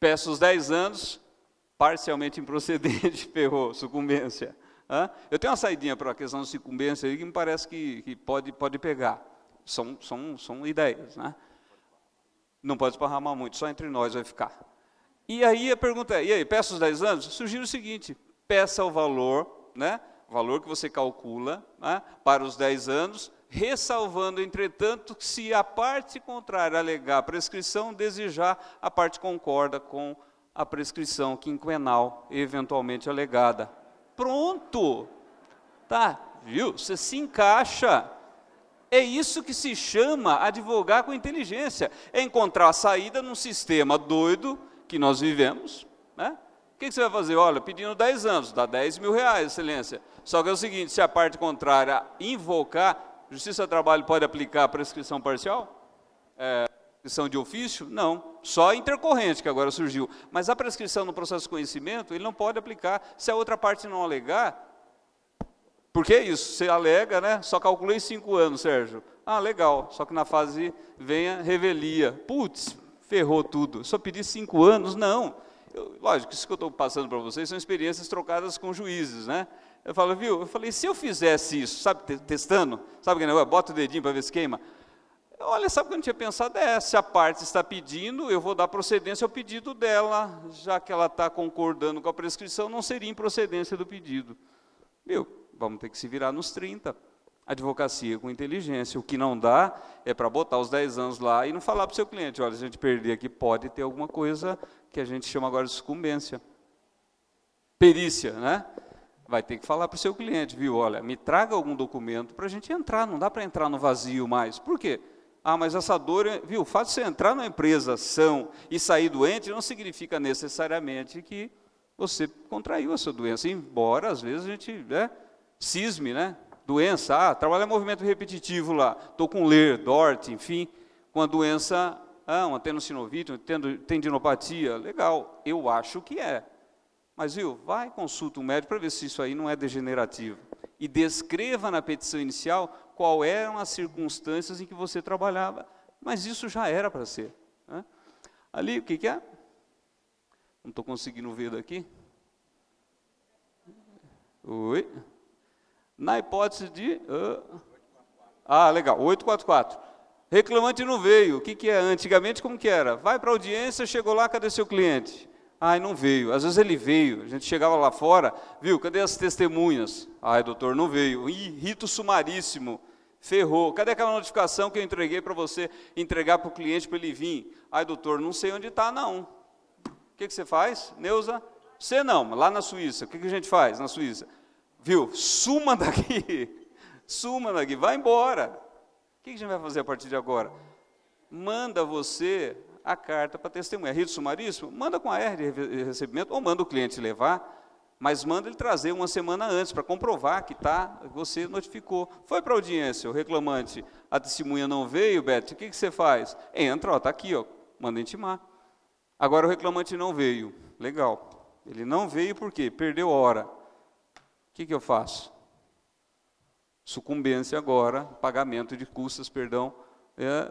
[SPEAKER 3] Peço os 10 anos, parcialmente improcedente, ferrou, sucumbência. Eu tenho uma saidinha para a questão da sucumbência aí que me parece que pode pegar. São ideias, né? Não pode esparramar muito, só entre nós vai ficar. E aí a pergunta é, e aí, peço os 10 anos? Sugiro o seguinte, peça o valor, né? O valor que você calcula, né, para os 10 anos, ressalvando, entretanto, que se a parte contrária alegar a prescrição, desejar, a parte concorda com a prescrição quinquenal, eventualmente alegada. Pronto! Tá, viu? Você se encaixa. É isso que se chama advogar com inteligência. É encontrar a saída num sistema doido que nós vivemos, né? O que você vai fazer? Olha, pedindo 10 anos, dá R$10 mil, excelência. Só que é o seguinte, se a parte contrária invocar, Justiça do Trabalho pode aplicar a prescrição parcial? Prescrição de ofício? Não. Só intercorrente, que agora surgiu. Mas a prescrição no processo de conhecimento, ele não pode aplicar se a outra parte não alegar. Por que isso? Você alega, né? Só calculei 5 anos, Sérgio. Ah, legal. Só que na fase venha revelia. Putz, ferrou tudo. Só pedi 5 anos? Não. Lógico, isso que eu estou passando para vocês são experiências trocadas com juízes, né? Eu falo, viu? Eu falei, se eu fizesse isso, sabe, testando, sabe que negócio? Bota o dedinho para ver se queima. Olha, sabe o que eu não tinha pensado? Se a parte está pedindo, eu vou dar procedência ao pedido dela, já que ela está concordando com a prescrição, não seria improcedência do pedido. Viu? Vamos ter que se virar nos 30. Advocacia com inteligência. O que não dá é para botar os 10 anos lá e não falar para o seu cliente, olha, se a gente perder aqui, pode ter alguma coisa que a gente chama agora de sucumbência. Perícia, né? Vai ter que falar para o seu cliente, viu? Olha, me traga algum documento para a gente entrar, não dá para entrar no vazio mais. Por quê? Ah, mas essa dor, viu? O fato de você entrar numa empresa são e sair doente não significa necessariamente que você contraiu a sua doença, embora às vezes a gente, né, cisme, né? Doença, trabalha movimento repetitivo lá, estou com LER, DORT, enfim, com a doença, uma tenossinovite, uma tendinopatia, legal, eu acho que é. Mas, viu, vai, consulta um médico para ver se isso aí não é degenerativo. E descreva na petição inicial qual eram as circunstâncias em que você trabalhava. Mas isso já era para ser, né? Ali, o que é? Não estou conseguindo ver daqui. Oi. Na hipótese de... legal, 844. Reclamante não veio. O que é? Antigamente, como que era? Vai para a audiência, chegou lá, cadê seu cliente? Ai, não veio. Às vezes ele veio, a gente chegava lá fora, viu, cadê as testemunhas? Ai, doutor, não veio. Ih, rito sumaríssimo, ferrou. Cadê aquela notificação que eu entreguei para você entregar para o cliente para ele vir? Ai, doutor, não sei onde está, não. O que você faz, Neuza? Você não, lá na Suíça. O que a gente faz na Suíça? Viu, suma daqui, vai embora. O que a gente vai fazer a partir de agora? Manda você a carta para testemunha. Rito sumaríssimo? Manda com a R de recebimento, ou manda o cliente levar, mas manda ele trazer uma semana antes, para comprovar que você notificou. Foi para a audiência, o reclamante, a testemunha não veio, Beto, o que você faz? Entra, está aqui, manda intimar. Agora o reclamante não veio, legal. Ele não veio por quê? Perdeu hora. O que eu faço? Sucumbência agora, pagamento de custas,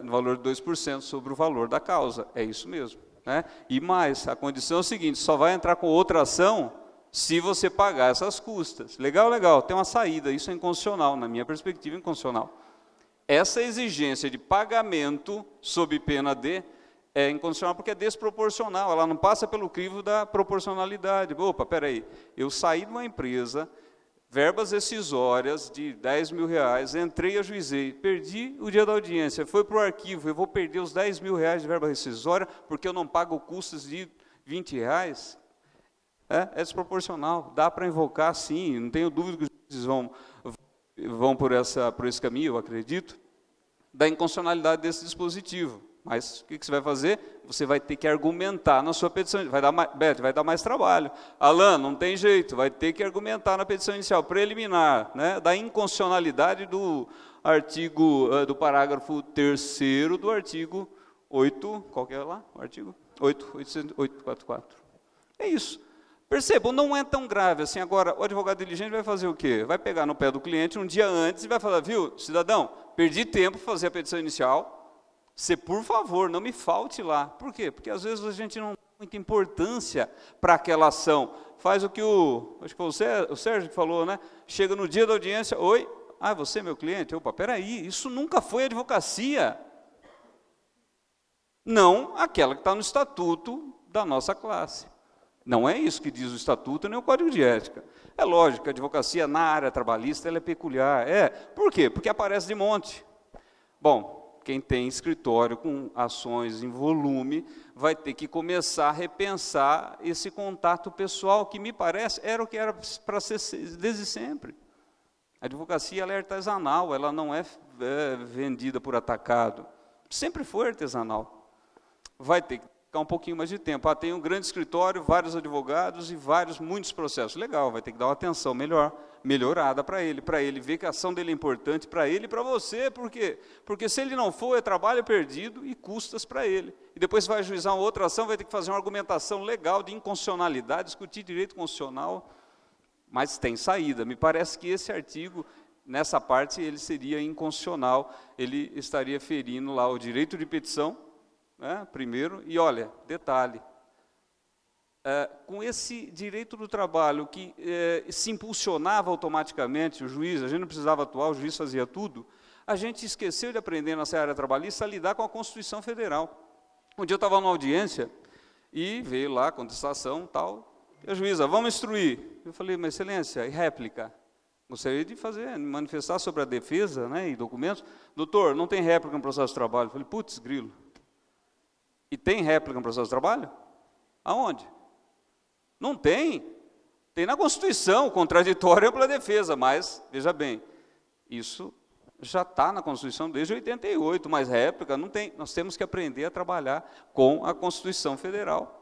[SPEAKER 3] no valor de 2% sobre o valor da causa. É isso mesmo, né? E mais, a condição é o seguinte, só vai entrar com outra ação se você pagar essas custas. Legal, legal, tem uma saída, isso é inconstitucional, na minha perspectiva, inconstitucional. Essa exigência de pagamento sob pena de é inconstitucional porque é desproporcional, ela não passa pelo crivo da proporcionalidade. Opa, peraí, eu saí de uma empresa, verbas rescisórias de 10 mil reais, entrei, ajuizei, perdi o dia da audiência, foi para o arquivo, eu vou perder os 10 mil reais de verba rescisória porque eu não pago custos de 20 reais? É desproporcional, dá para invocar sim, não tenho dúvida que os juízes vão por esse caminho, eu acredito, da inconstitucionalidade desse dispositivo. Mas o que você vai fazer? Você vai ter que argumentar na sua petição. Beth, vai dar mais trabalho. Alan, não tem jeito, vai ter que argumentar na petição inicial preliminar, né, da inconstitucionalidade do artigo, do parágrafo 3º do artigo 8, qual que é lá? O artigo 844. É isso. Percebam, não é tão grave assim. Agora, o advogado diligente vai fazer o quê? Vai pegar no pé do cliente um dia antes e vai falar, viu, cidadão, perdi tempo para fazer a petição inicial, você, por favor, não me falte lá. Por quê? Porque às vezes a gente não dá muita importância para aquela ação. Faz o que acho que foi o Sérgio que falou, né? Chega no dia da audiência, oi, você é meu cliente? Opa, peraí, isso nunca foi advocacia. Não aquela que está no estatuto da nossa classe. Não é isso que diz o estatuto, nem o Código de Ética. É lógico que a advocacia na área trabalhista ela é peculiar. Por quê? Porque aparece de monte. Bom, quem tem escritório com ações em volume vai ter que começar a repensar esse contato pessoal, que me parece era o que era para ser desde sempre. A advocacia ela é artesanal, ela não é vendida por atacado. Sempre foi artesanal. Vai ter que ficar um pouquinho mais de tempo. Tem um grande escritório, vários advogados e muitos processos. Legal, vai ter que dar uma atenção melhorada para ele ver que a ação dele é importante para ele e para você. Por quê? Porque se ele não for, é trabalho perdido e custas para ele. E depois vai ajuizar uma outra ação, vai ter que fazer uma argumentação legal de inconstitucionalidade, discutir direito constitucional, mas tem saída. Me parece que esse artigo, nessa parte, ele seria inconstitucional, ele estaria ferindo lá o direito de petição, né, primeiro, e olha, detalhe, com esse direito do trabalho que se impulsionava automaticamente, o juiz, a gente não precisava atuar, o juiz fazia tudo, a gente esqueceu de aprender nessa área trabalhista a lidar com a Constituição Federal. Um dia eu estava numa audiência e veio lá a contestação tal, e a juíza, vamos instruir. Eu falei, mas excelência, e réplica? Gostaria de manifestar sobre a defesa, né, e documentos. Doutor, não tem réplica no processo de trabalho. Eu falei, putz, grilo. E tem réplica no processo de trabalho? Aonde? Não tem. Tem na Constituição, contraditório pela defesa, mas, veja bem, isso já está na Constituição desde 88, mas réplica não tem. Nós temos que aprender a trabalhar com a Constituição Federal.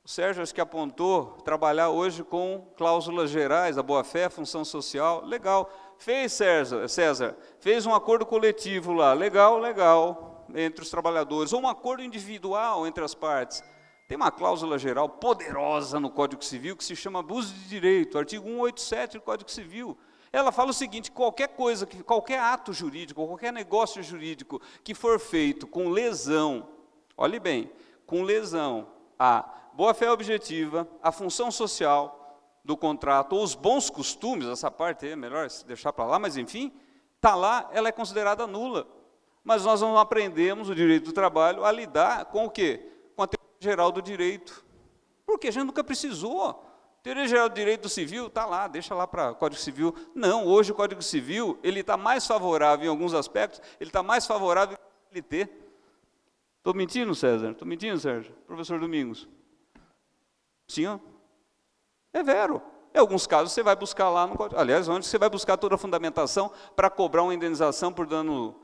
[SPEAKER 3] O Sérgio, acho que apontou, trabalhar hoje com cláusulas gerais, a boa-fé, função social, legal. Fez, César, fez um acordo coletivo lá, legal, entre os trabalhadores, ou um acordo individual entre as partes. Tem uma cláusula geral poderosa no Código Civil que se chama abuso de direito, artigo 187 do Código Civil. Ela fala o seguinte, qualquer ato jurídico, qualquer negócio jurídico que for feito com lesão, olhe bem, com lesão à boa-fé objetiva, à função social do contrato, ou os bons costumes, essa parte é melhor deixar para lá, mas enfim, está lá, ela é considerada nula. Mas nós não aprendemos o direito do trabalho a lidar com o quê? Com a teoria geral do direito. Porque a gente nunca precisou. Teoria geral do direito do civil está lá, deixa lá para o Código Civil. Não, hoje o Código Civil ele está mais favorável em alguns aspectos, ele está mais favorável que a CLT. Estou mentindo, César? Estou mentindo, Sérgio? Professor Domingos? Sim, ó. É vero. Em alguns casos você vai buscar lá no Código. Aliás, onde você vai buscar toda a fundamentação para cobrar uma indenização por dano,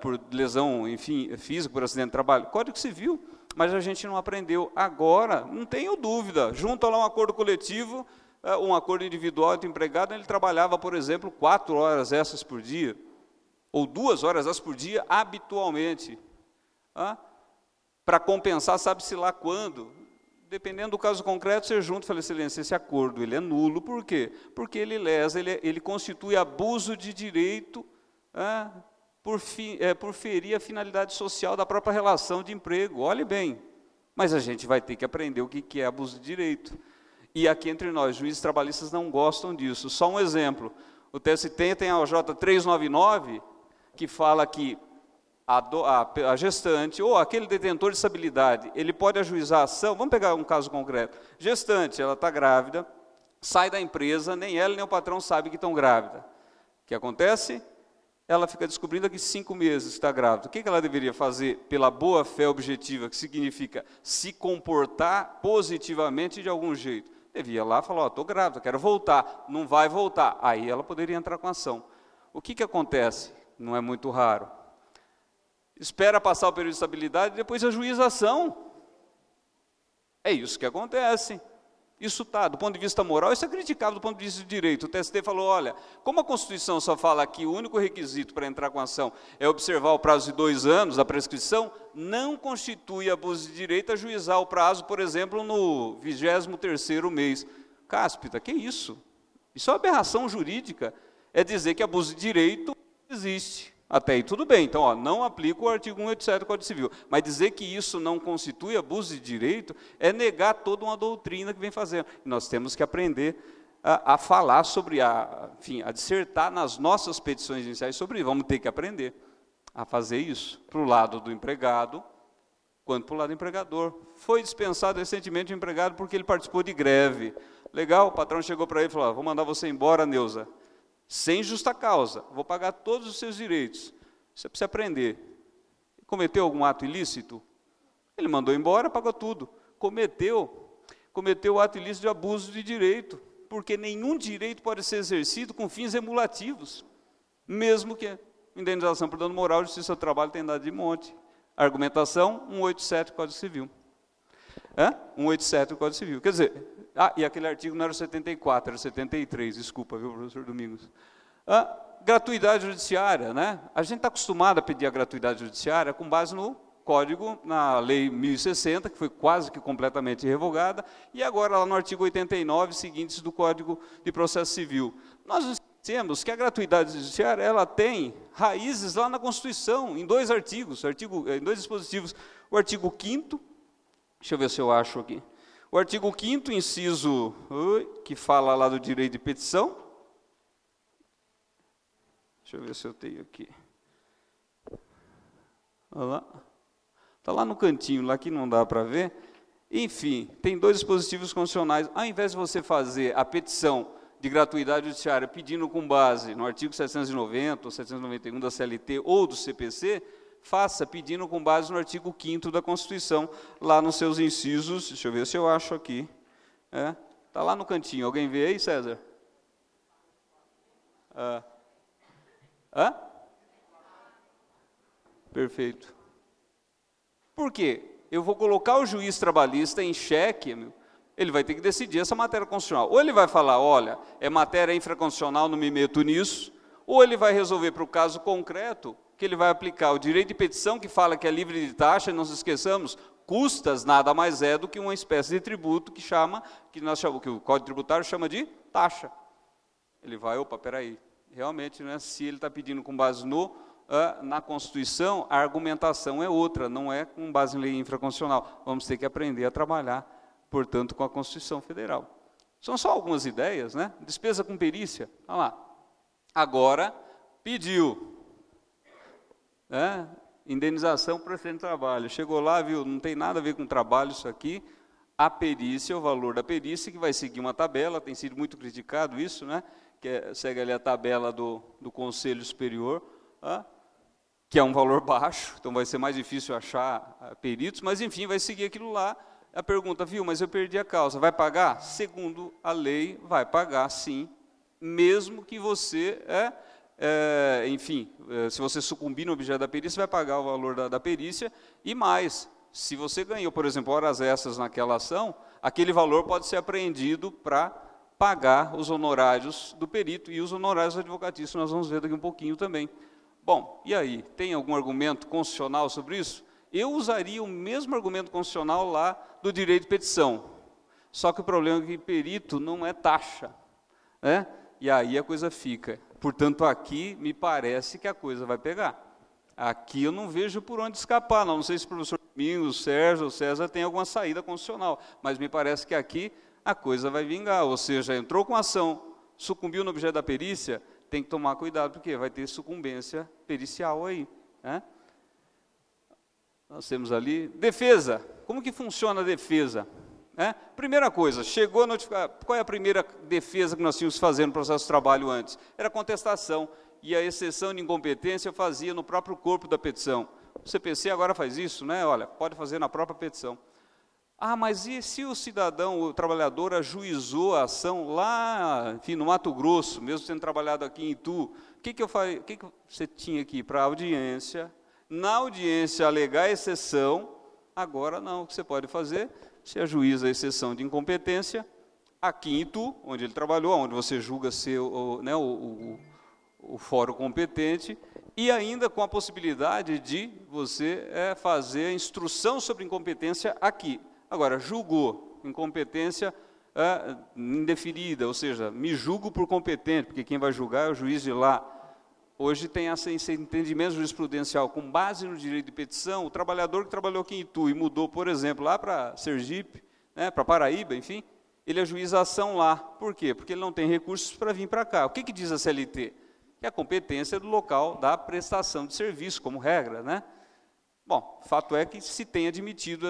[SPEAKER 3] por lesão, enfim, física, por acidente de trabalho. Código Civil. Mas a gente não aprendeu. Agora, não tenho dúvida, junto lá um acordo coletivo, um acordo individual entre empregado, ele trabalhava, por exemplo, 4 horas essas por dia, ou 2 horas essas por dia, habitualmente, para compensar, sabe-se lá quando. Dependendo do caso concreto, você junta e fala, excelência, esse acordo ele é nulo. Por quê? Porque ele lesa, ele constitui abuso de direito, por ferir a finalidade social da própria relação de emprego. Olhe bem, mas a gente vai ter que aprender o que é abuso de direito. E aqui entre nós, juízes trabalhistas não gostam disso. Só um exemplo, o TST tem a OJ 399, que fala que a gestante, ou aquele detentor de estabilidade, ele pode ajuizar a ação, vamos pegar um caso concreto, gestante, ela está grávida, sai da empresa, nem ela nem o patrão sabem que estão grávida. O que acontece? Ela fica descobrindo daqui 5 meses que está grávida. O que ela deveria fazer pela boa fé objetiva, que significa se comportar positivamente de algum jeito? Devia ir lá e falar, estou grávida, quero voltar. Não vai voltar. Aí ela poderia entrar com ação. O que acontece? Não é muito raro. Espera passar o período de estabilidade e depois ajuiza a ação. É isso que acontece. Isso está, do ponto de vista moral, isso é criticável do ponto de vista de direito. O TST falou, olha, como a Constituição só fala que o único requisito para entrar com ação é observar o prazo de 2 anos, a prescrição, não constitui abuso de direito ajuizar o prazo, por exemplo, no 23º mês. Cáspita, que isso? Isso é uma aberração jurídica. É dizer que abuso de direito existe. Até aí tudo bem, então não aplica o artigo 187 do Código Civil, mas dizer que isso não constitui abuso de direito é negar toda uma doutrina que vem fazendo. E nós temos que aprender a falar sobre, enfim, a dissertar nas nossas petições iniciais sobre isso. Vamos ter que aprender a fazer isso, para o lado do empregado, quanto para o lado do empregador. Foi dispensado recentemente o empregado porque ele participou de greve. Legal, o patrão chegou para ele e falou, vou mandar você embora, Neuza. Sem justa causa, vou pagar todos os seus direitos. Você precisa aprender. Cometeu algum ato ilícito? Ele mandou embora, pagou tudo. Cometeu o ato ilícito de abuso de direito, porque nenhum direito pode ser exercido com fins emulativos, mesmo que indenização por dano moral, justiça do trabalho tem dado de monte. Argumentação, 187 do Código Civil. 187 do Código Civil. Quer dizer, e aquele artigo não era o 74, era o 73, desculpa, viu, professor Domingos. Gratuidade judiciária, né? A gente está acostumado a pedir a gratuidade judiciária com base no Código, na Lei 1060, que foi quase que completamente revogada, e agora lá no artigo 89, seguintes do Código de Processo Civil. Nós esquecemos que a gratuidade judiciária, ela tem raízes lá na Constituição, em 2 artigos, em 2 dispositivos. O artigo 5º, deixa eu ver se eu acho aqui. O artigo 5º, inciso, que fala lá do direito de petição. Deixa eu ver se eu tenho aqui. Olha lá. Está lá no cantinho, lá que não dá para ver. Enfim, tem 2 dispositivos constitucionais. Ao invés de você fazer a petição de gratuidade judiciária pedindo com base no artigo 790 ou 791 da CLT ou do CPC, faça pedindo com base no artigo 5º da Constituição, lá nos seus incisos, deixa eu ver se eu acho aqui, está lá no cantinho, alguém vê aí, César? Perfeito. Por quê? Eu vou colocar o juiz trabalhista em xeque, ele vai ter que decidir essa matéria constitucional. Ou ele vai falar, olha, é matéria infraconstitucional, não me meto nisso, ou ele vai resolver para o caso concreto, que ele vai aplicar o direito de petição, que fala que é livre de taxa, e não nos esqueçamos, custas nada mais é do que uma espécie de tributo que o Código Tributário chama de taxa. Ele vai, opa, peraí, realmente, né, se ele está pedindo com base na Constituição, a argumentação é outra, não é com base em lei infraconstitucional. Vamos ter que aprender a trabalhar, portanto, com a Constituição Federal. São só algumas ideias, né? Despesa com perícia, olha lá. Agora, pediu. Indenização por acidente de trabalho. Chegou lá, viu, não tem nada a ver com trabalho isso aqui. A perícia, o valor da perícia, que vai seguir uma tabela, tem sido muito criticado isso, né? Que segue ali a tabela do Conselho Superior, que é um valor baixo, então vai ser mais difícil achar peritos, mas enfim, vai seguir aquilo lá. A pergunta, viu, mas eu perdi a causa, vai pagar? Segundo a lei, vai pagar sim, mesmo que você, enfim, se você sucumbir no objeto da perícia, vai pagar o valor da perícia, e mais, se você ganhou, por exemplo, horas extras naquela ação, aquele valor pode ser apreendido para pagar os honorários do perito e os honorários advocatícios, nós vamos ver daqui um pouquinho também. Bom, e aí, tem algum argumento constitucional sobre isso? Eu usaria o mesmo argumento constitucional lá do direito de petição, só que o problema é que perito não é taxa, né? E aí a coisa fica. Portanto, aqui me parece que a coisa vai pegar. Aqui eu não vejo por onde escapar, não sei se o professor Domingos, o Sérgio, o César tem alguma saída constitucional, mas me parece que aqui a coisa vai vingar, ou seja, entrou com ação, sucumbiu no objeto da perícia, tem que tomar cuidado, porque vai ter sucumbência pericial aí, né? Nós temos ali, defesa. Como que funciona a defesa? né? Primeira coisa, chegou a notificar, qual é a primeira defesa que nós tínhamos que fazer no processo de trabalho antes? Era a contestação, e a exceção de incompetência eu fazia no próprio corpo da petição. O CPC agora faz isso, né? Olha, pode fazer na própria petição. Ah, mas e se o cidadão, o trabalhador, ajuizou a ação lá, enfim, no Mato Grosso, mesmo tendo trabalhado aqui em Itu, o que você tinha aqui para audiência? Na audiência alegar a exceção, agora não, o que você pode fazer? Você ajuiza a exceção de incompetência aqui em Itu, onde ele trabalhou, onde você julga ser o fórum competente, e ainda com a possibilidade de você fazer a instrução sobre incompetência aqui. Agora, julgou incompetência indeferida, ou seja, me julgo por competente, porque quem vai julgar é o juiz de lá. Hoje tem esse entendimento jurisprudencial com base no direito de petição. O trabalhador que trabalhou aqui em Itu e mudou, por exemplo, lá para Sergipe, né, para Paraíba, enfim, ele ajuiza a ação lá. Por quê? Porque ele não tem recursos para vir para cá. O que diz a CLT? Que é a competência do local da prestação de serviço, como regra, né? Bom, fato é que se tem admitido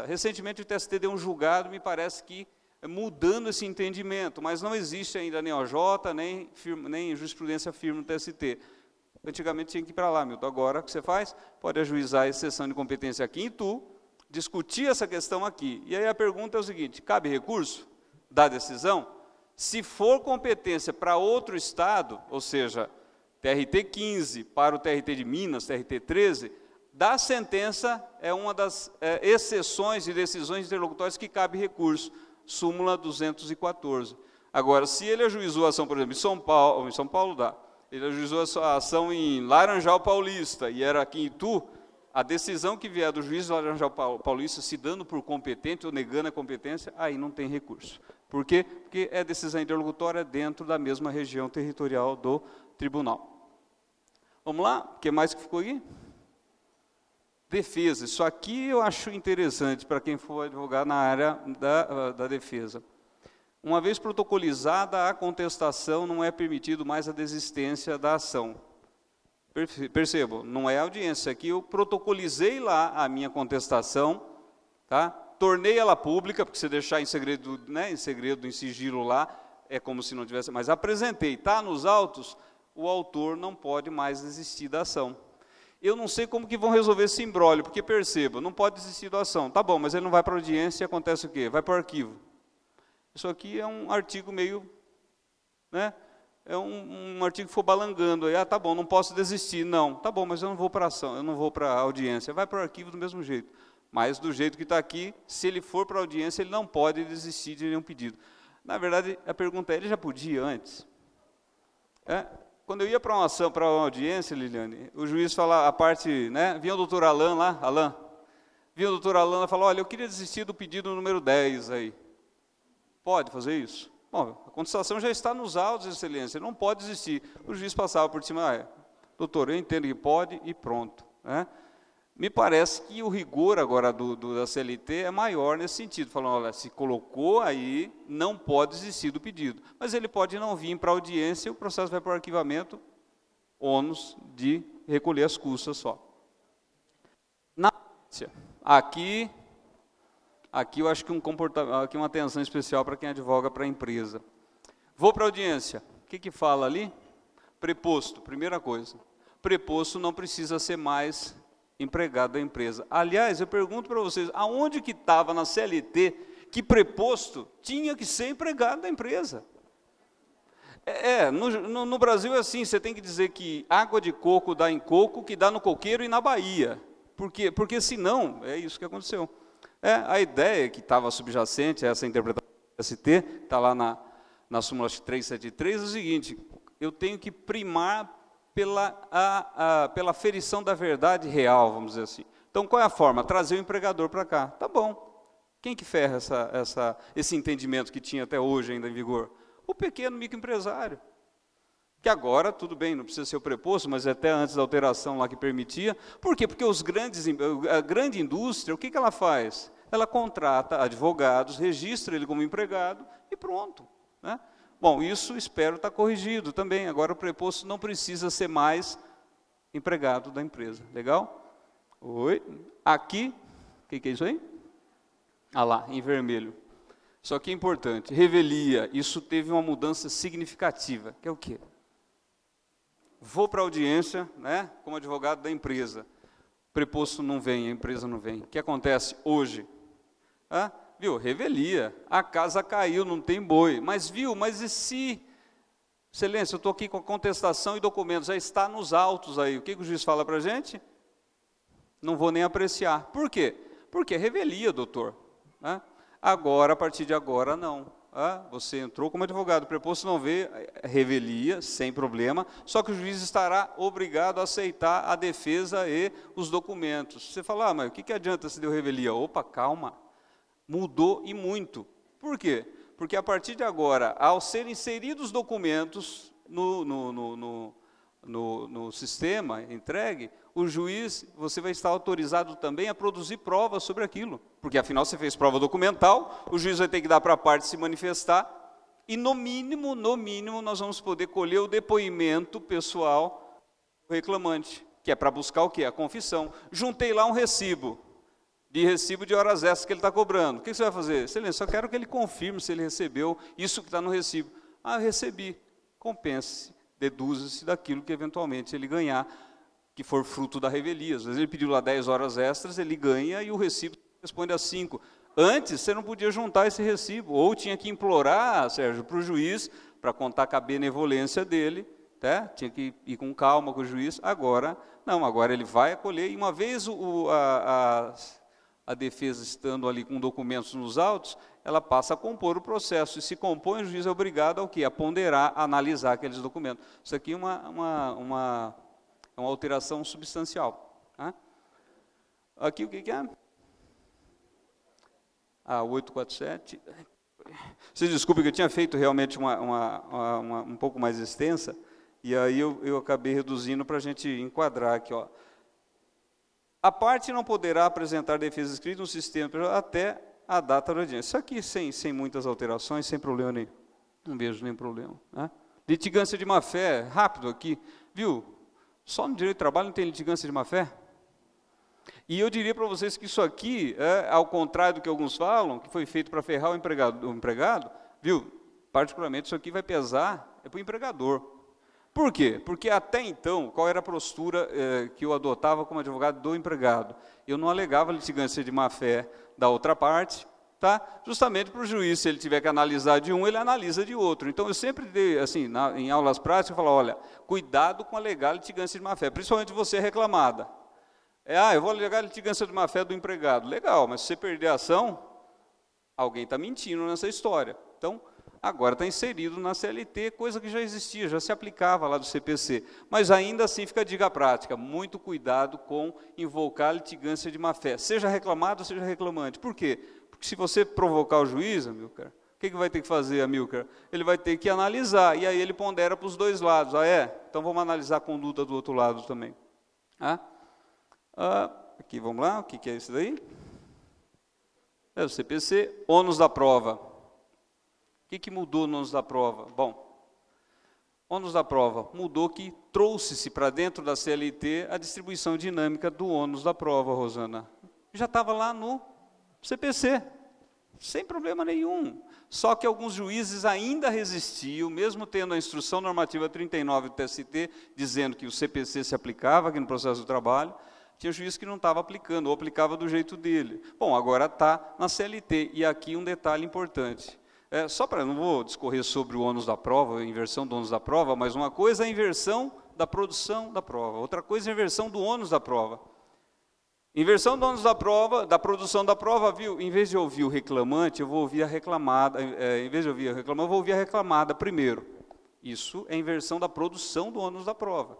[SPEAKER 3] Recentemente o TST deu um julgado, me parece que mudando esse entendimento, mas não existe ainda nem OJ, nem jurisprudência firme no TST. Antigamente tinha que ir para lá, Milton. Agora, o que você faz? Pode ajuizar a exceção de competência aqui em Itu, discutir essa questão aqui. E aí a pergunta é o seguinte, cabe recurso da decisão? Se for competência para outro estado, ou seja, TRT 15 para o TRT de Minas, TRT 13, da sentença é uma das exceções e decisões interlocutórias que cabe recurso, súmula 214. Agora, se ele ajuizou a ação, por exemplo, em São Paulo dá, ele ajuizou a ação em Laranjal Paulista e era aqui em Itu, a decisão que vier do juiz de Laranjal Paulista se dando por competente ou negando a competência, aí não tem recurso. Por quê? Porque é decisão interlocutória dentro da mesma região territorial do tribunal. Vamos lá? O que mais que ficou aqui? Defesa. Isso aqui eu acho interessante para quem for advogar na área da defesa. Uma vez protocolizada a contestação, não é permitido mais a desistência da ação. Percebam, não é audiência. Aqui eu protocolizei lá a minha contestação, tá? Tornei ela pública, porque se deixar em segredo, né, em sigilo lá, é como se não tivesse, mas apresentei, está nos autos, o autor não pode mais desistir da ação. Eu não sei como que vão resolver esse imbróglio, porque perceba, não pode desistir da ação. Tá bom, mas ele não vai para a audiência e acontece o quê? Vai para o arquivo. Isso aqui é um artigo meio, né? É um artigo que for balangando. Aí, tá bom, não posso desistir. Não, tá bom, mas eu não vou para a ação, eu não vou para a audiência. Vai para o arquivo do mesmo jeito. Mas do jeito que está aqui, se ele for para a audiência, ele não pode desistir de nenhum pedido. Na verdade, a pergunta é, ele já podia antes? Quando eu ia para uma ação, para uma audiência, Liliane, o juiz fala a parte, né, vinha o doutor Alain lá, vinha o doutor Alain e falou, olha, eu queria desistir do pedido número 10 aí. Pode fazer isso? Bom, a contestação já está nos autos, excelência, não pode desistir. O juiz passava por cima, doutor, eu entendo que pode e pronto. Né? Me parece que o rigor agora da CLT é maior nesse sentido, falando, olha, se colocou aí, não pode desistir do pedido. Mas ele pode não vir para a audiência e o processo vai para o arquivamento, ônus de recolher as custas só. Na audiência, aqui eu acho que aqui uma atenção especial para quem advoga para a empresa. Vou para a audiência, o que fala ali? Preposto, primeira coisa. Preposto não precisa ser mais empregado da empresa. Aliás, eu pergunto para vocês, aonde que estava na CLT que preposto tinha que ser empregado da empresa? No Brasil é assim, você tem que dizer que água de coco dá em coco, que dá no coqueiro e na Bahia. Por quê? Porque senão, é isso que aconteceu. A ideia que estava subjacente a essa interpretação do ST, está lá na súmula 373, é o seguinte, eu tenho que primar pela ferição da verdade real, vamos dizer assim. Então, qual é a forma? Trazer o empregador para cá. Tá bom. Quem que ferra esse entendimento que tinha até hoje ainda em vigor? O pequeno microempresário. Que agora, tudo bem, não precisa ser o preposto, mas até antes da alteração lá que permitia. Por quê? Porque a grande indústria, o que ela faz? Ela contrata advogados, registra ele como empregado e pronto. Né? Bom, isso espero estar corrigido também. Agora o preposto não precisa ser mais empregado da empresa. Legal? Oi. Aqui, o que é isso aí? Ah lá, em vermelho. Isso aqui é importante. Revelia, isso teve uma mudança significativa, que é o quê? Vou para a audiência, né, como advogado da empresa. O preposto não vem, a empresa não vem. O que acontece hoje? Viu, revelia, a casa caiu, não tem boi. Mas viu, mas e se... Excelência, eu estou aqui com a contestação e documentos, já está nos autos aí. O que o juiz fala para a gente? Não vou nem apreciar. Por quê? Porque é revelia, doutor. Agora, a partir de agora, não. Você entrou como advogado, o preposto não vê, revelia, sem problema, só que o juiz estará obrigado a aceitar a defesa e os documentos. Você fala, mas o que adianta se deu revelia? Opa, calma, mudou e muito. Por quê? Porque a partir de agora, ao serem inseridos documentos no sistema entregue, o juiz, você vai estar autorizado também a produzir provas sobre aquilo. Porque afinal você fez prova documental, o juiz vai ter que dar para a parte se manifestar, e no mínimo, nós vamos poder colher o depoimento pessoal do reclamante, que é para buscar o quê? A confissão. Juntei lá um recibo de horas extras que ele está cobrando. O que você vai fazer? Excelência, só quero que ele confirme se ele recebeu isso que está no recibo. Eu recebi. Compense, deduza-se daquilo que eventualmente ele ganhar, que for fruto da revelia. Às vezes ele pediu lá 10 horas extras, ele ganha e o recibo responde a 5. Antes, você não podia juntar esse recibo, ou tinha que implorar, Sérgio, para o juiz, para contar com a benevolência dele, tá? Tinha que ir com calma com o juiz. Agora, não, agora ele vai acolher, e uma vez a defesa estando ali com documentos nos autos, ela passa a compor o processo, e se compõe, o juiz é obrigado ao quê? A ponderar, a analisar aqueles documentos. Isso aqui é uma alteração substancial. Aqui o que é? 847. Vocês desculpem que eu tinha feito realmente um pouco mais extensa, e aí eu acabei reduzindo para a gente enquadrar aqui. A parte não poderá apresentar defesa escrita no sistema até a data da audiência. Isso aqui sem muitas alterações, sem problema nenhum. Não vejo nenhum problema. Litigância de má-fé, rápido aqui. Viu? Só no direito do trabalho não tem litigância de má-fé? E eu diria para vocês que isso aqui, ao contrário do que alguns falam, que foi feito para ferrar o empregado, viu? Particularmente isso aqui vai pesar para o empregador. Por quê? Porque até então, qual era a postura que eu adotava como advogado do empregado? Eu não alegava litigância de má-fé da outra parte, tá? Justamente para o juiz, se ele tiver que analisar de um, ele analisa de outro. Então, eu sempre dei, assim, em aulas práticas, eu falo, olha, cuidado com alegar litigância de má-fé, principalmente você reclamada. Eu vou alegar litigância de má-fé do empregado. Legal, mas se você perder a ação, alguém está mentindo nessa história. Então, agora está inserido na CLT, coisa que já existia, já se aplicava lá do CPC. Mas ainda assim fica a dica prática, muito cuidado com invocar litigância de má-fé, seja reclamado, seja reclamante. Por quê? Porque se você provocar o juiz, Amilcar, o que vai ter que fazer, Amilcar? Ele vai ter que analisar, e aí ele pondera para os dois lados. Então vamos analisar a conduta do outro lado também. Aqui, vamos lá, o que é isso daí? É o CPC, ônus da prova. O que mudou no ônus da prova? Bom, ônus da prova mudou que trouxe-se para dentro da CLT a distribuição dinâmica do ônus da prova, Rosana. Já estava lá no CPC, sem problema nenhum. Só que alguns juízes ainda resistiam, mesmo tendo a instrução normativa 39 do TST, dizendo que o CPC se aplicava aqui no processo do trabalho, tinha juiz que não estava aplicando, ou aplicava do jeito dele. Bom, agora está na CLT, e aqui um detalhe importante. Não vou discorrer sobre o ônus da prova, a inversão do ônus da prova, mas uma coisa é a inversão da produção da prova, outra coisa é a inversão do ônus da prova. Inversão do ônus da prova, da produção da prova, viu? Em vez de ouvir o reclamante, eu vou ouvir a reclamada, em vez de ouvir a reclamada, eu vou ouvir a reclamada primeiro. Isso é inversão da produção do ônus da prova.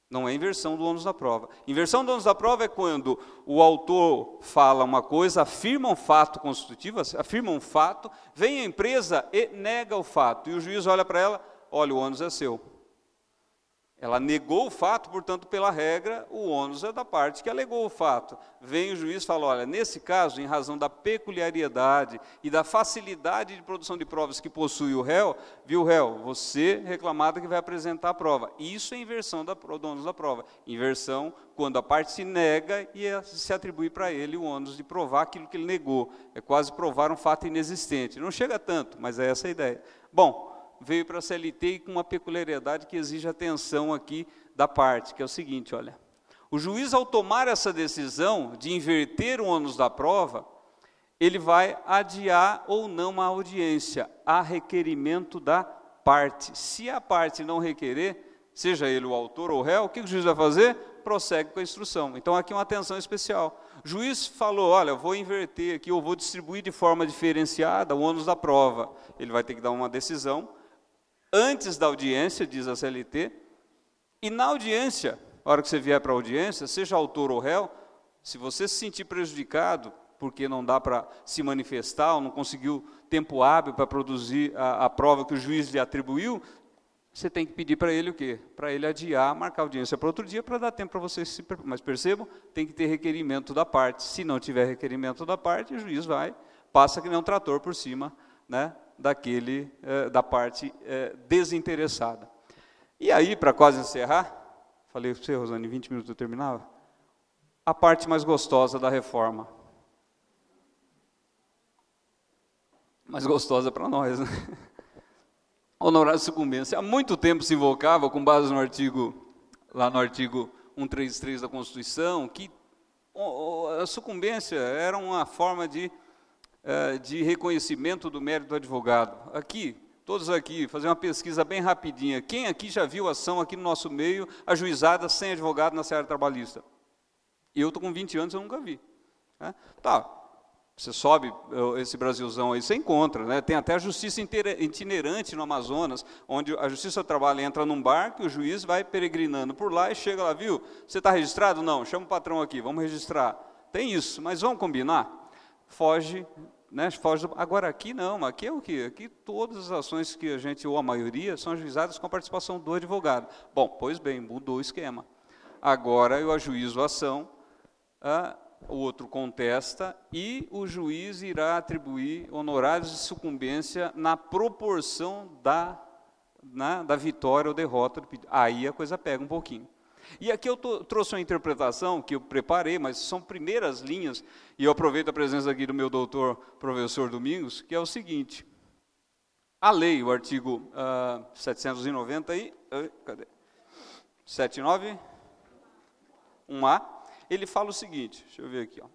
[SPEAKER 3] Não é inversão do ônus da prova. Inversão do ônus da prova é quando o autor fala uma coisa, afirma um fato constitutivo, afirma um fato, vem a empresa e nega o fato. E o juiz olha para ela, olha, o ônus é seu. Ela negou o fato, portanto, pela regra, o ônus é da parte que alegou o fato. Vem o juiz e fala, olha, nesse caso, em razão da peculiaridade e da facilidade de produção de provas que possui o réu, viu, réu, você reclamado que vai apresentar a prova. Isso é inversão do ônus da prova. Inversão quando a parte se nega e se atribui para ele o ônus de provar aquilo que ele negou. É quase provar um fato inexistente. Não chega tanto, mas é essa a ideia. Bom, veio para a CLT e com uma peculiaridade que exige atenção aqui da parte, que é o seguinte, olha, o juiz ao tomar essa decisão de inverter o ônus da prova, ele vai adiar ou não a audiência, a requerimento da parte. Se a parte não requerer, seja ele o autor ou o réu, o que o juiz vai fazer? Prossegue com a instrução. Então aqui uma atenção especial. O juiz falou, olha, eu vou inverter aqui, eu vou distribuir de forma diferenciada o ônus da prova. Ele vai ter que dar uma decisão antes da audiência, diz a CLT, e na audiência, na hora que você vier para a audiência, seja autor ou réu, se você se sentir prejudicado, porque não dá para se manifestar, ou não conseguiu tempo hábil para produzir a prova que o juiz lhe atribuiu, você tem que pedir para ele o quê? Para ele adiar, marcar a audiência para outro dia, para dar tempo para você se preparar. Mas percebam, tem que ter requerimento da parte. Se não tiver requerimento da parte, o juiz passa que nem um trator por cima, né, da parte desinteressada. E aí, para quase encerrar, falei para você, Rosane, em 20 minutos eu terminava, a parte mais gostosa da reforma. Mais gostosa para nós, né? Honorário de sucumbência. Há muito tempo se invocava, com base no artigo 133 da Constituição, que a sucumbência era uma forma de reconhecimento do mérito do advogado. Aqui, todos aqui, fazer uma pesquisa bem rapidinha. Quem aqui já viu ação aqui no nosso meio, ajuizada sem advogado na seara trabalhista? Eu estou com 20 anos, eu nunca vi. Né? Tá, você sobe esse Brasilzão aí, você encontra, né? Tem até a justiça itinerante no Amazonas, onde a justiça do trabalho entra num barco, e o juiz vai peregrinando por lá e chega lá, viu? Você está registrado? Não, chama o patrão aqui, vamos registrar. Tem isso, mas vamos combinar? Foge, né? Agora aqui não, aqui é o quê? Aqui todas as ações que a gente, ou a maioria, são ajuizadas com a participação do advogado. Bom, pois bem, mudou o esquema. Agora eu ajuizo a ação, o outro contesta e o juiz irá atribuir honorários de sucumbência na proporção da vitória ou derrota do pedido. Aí a coisa pega um pouquinho. E aqui eu trouxe uma interpretação que eu preparei, mas são primeiras linhas, e eu aproveito a presença aqui do meu doutor, professor Domingos, que é o seguinte, a lei, o artigo 790 e... cadê? 79, 1A, ele fala o seguinte, deixa eu ver aqui, ó,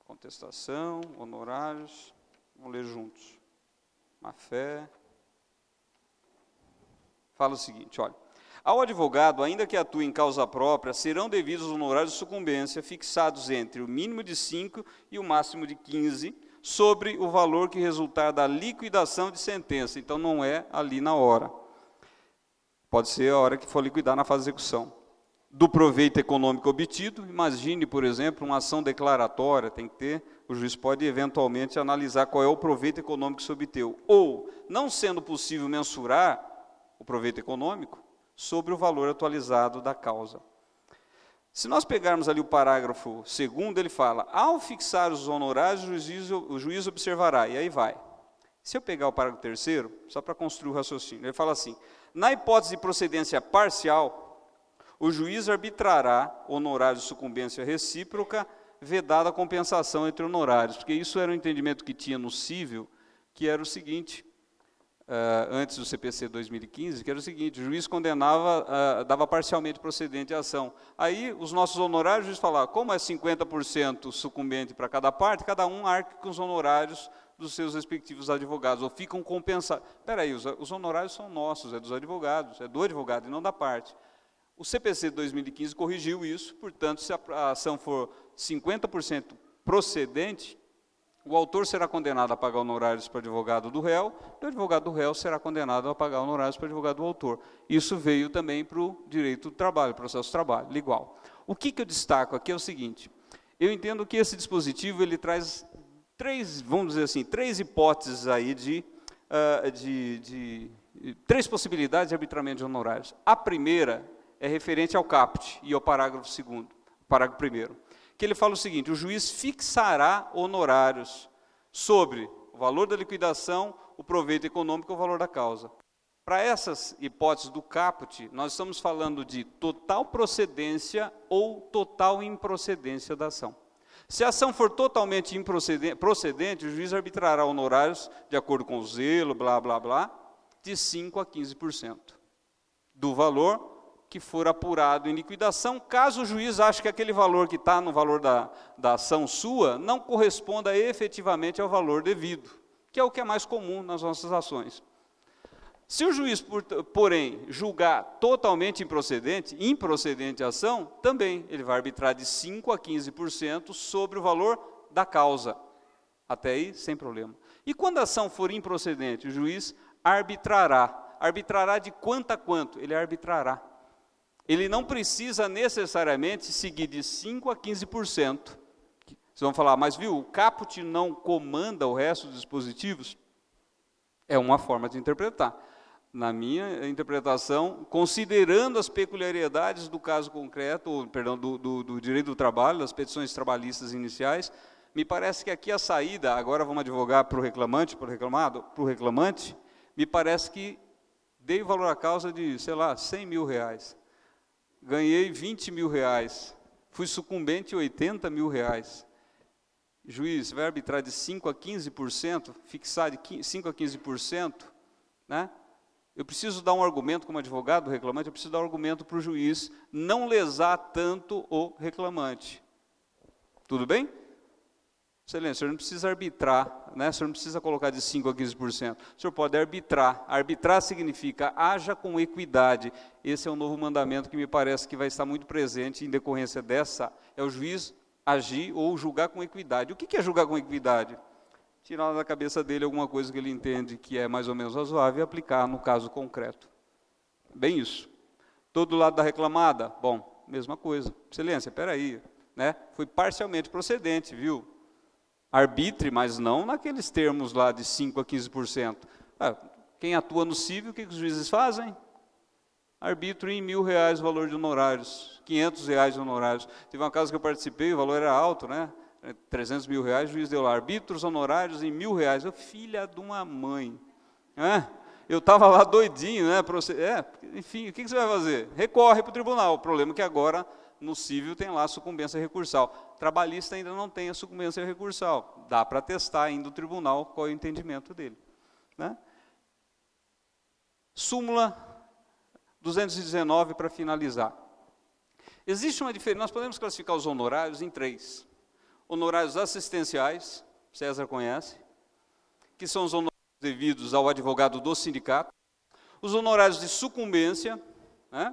[SPEAKER 3] contestação, honorários, vamos ler juntos, má-fé, fala o seguinte, olha, ao advogado, ainda que atue em causa própria, serão devidos honorários de sucumbência fixados entre o mínimo de 5 e o máximo de 15, sobre o valor que resultar da liquidação de sentença. Então, não é ali na hora. Pode ser a hora que for liquidar na fase de execução. Do proveito econômico obtido, imagine, por exemplo, uma ação declaratória, tem que ter, o juiz pode eventualmente analisar qual é o proveito econômico que se obteu. Ou, não sendo possível mensurar o proveito econômico, sobre o valor atualizado da causa. Se nós pegarmos ali o parágrafo 2º, ele fala, ao fixar os honorários, o juiz observará, e aí vai. Se eu pegar o parágrafo 3º, só para construir o raciocínio, ele fala assim, na hipótese de procedência parcial, o juiz arbitrará honorários de sucumbência recíproca, vedada a compensação entre honorários, porque isso era um entendimento que tinha no cível, que era o seguinte, antes do CPC 2015, que era o seguinte, o juiz condenava, dava parcialmente procedente a ação. Aí, os nossos honorários, o juiz falava, como é 50% sucumbente para cada parte, cada um arque com os honorários dos seus respectivos advogados, ou ficam compensados. Espera aí, os honorários são nossos, é dos advogados, é do advogado e não da parte. O CPC 2015 corrigiu isso, portanto, se a ação for 50% procedente, o autor será condenado a pagar honorários para o advogado do réu, e o advogado do réu será condenado a pagar honorários para o advogado do autor. Isso veio também para o direito do trabalho, processo do trabalho, igual. O que eu destaco aqui é o seguinte, eu entendo que esse dispositivo ele traz três, vamos dizer assim, três hipóteses aí de três possibilidades de arbitramento de honorários. A primeira é referente ao caput e ao parágrafo 2º, parágrafo 1º, que ele fala o seguinte: o juiz fixará honorários sobre o valor da liquidação, o proveito econômico e o valor da causa. Para essas hipóteses do caput, nós estamos falando de total procedência ou total improcedência da ação. Se a ação for totalmente procedente, o juiz arbitrará honorários, de acordo com o zelo, blá, blá, blá, de 5% a 15% do valor que for apurado em liquidação, caso o juiz ache que aquele valor que está no valor da ação sua não corresponda efetivamente ao valor devido, que é o que é mais comum nas nossas ações. Se o juiz, porém, julgar totalmente improcedente a ação, também ele vai arbitrar de 5% a 15% sobre o valor da causa. Até aí, sem problema. E quando a ação for improcedente, o juiz arbitrará. Arbitrará de quanto a quanto? Ele arbitrará. Ele não precisa necessariamente seguir de 5% a 15%. Vocês vão falar, mas viu, o caput não comanda o resto dos dispositivos? É uma forma de interpretar. Na minha interpretação, considerando as peculiaridades do caso concreto, perdão, do direito do trabalho, das petições trabalhistas iniciais, me parece que aqui a saída, agora vamos advogar para o reclamante, para o reclamante, me parece que dei o valor à causa de, sei lá, 100 mil reais. Ganhei 20 mil reais. Fui sucumbente 80 mil reais. Juiz, vai arbitrar de 5% a 15%, fixar de 5% a 15%, né? Eu preciso dar um argumento como advogado do reclamante, eu preciso dar um argumento para o juiz não lesar tanto o reclamante. Tudo bem? Excelência, o senhor não precisa arbitrar, né? O senhor não precisa colocar de 5% a 15%. O senhor pode arbitrar. Arbitrar significa haja com equidade. Esse é um novo mandamento que me parece que vai estar muito presente em decorrência dessa. É o juiz agir ou julgar com equidade. O que é julgar com equidade? Tirar da cabeça dele alguma coisa que ele entende que é mais ou menos razoável e aplicar no caso concreto. Bem isso. Todo lado da reclamada? Bom, mesma coisa. Excelência, espera aí, né? Foi parcialmente procedente, viu? Arbitre, mas não naqueles termos lá de 5% a 15%. Quem atua no cível, o que os juízes fazem? Arbitro em R$1.000 o valor de honorários, R$500 de honorários. Teve uma casa que eu participei, o valor era alto, né? 300 mil reais, o juiz deu lá, arbitros honorários em R$1.000. Eu, filha de uma mãe. Eu estava lá doidinho, né? Enfim, o que você vai fazer? Recorre para o tribunal. O problema é que agora, no cível, tem lá a sucumbência recursal. Trabalhista ainda não tem a sucumbência recursal. Dá para testar ainda o tribunal qual é o entendimento dele. Né? Súmula 219 para finalizar. Existe uma diferença, nós podemos classificar os honorários em 3. Honorários assistenciais, César conhece, que são os honorários devidos ao advogado do sindicato, os honorários de sucumbência, né?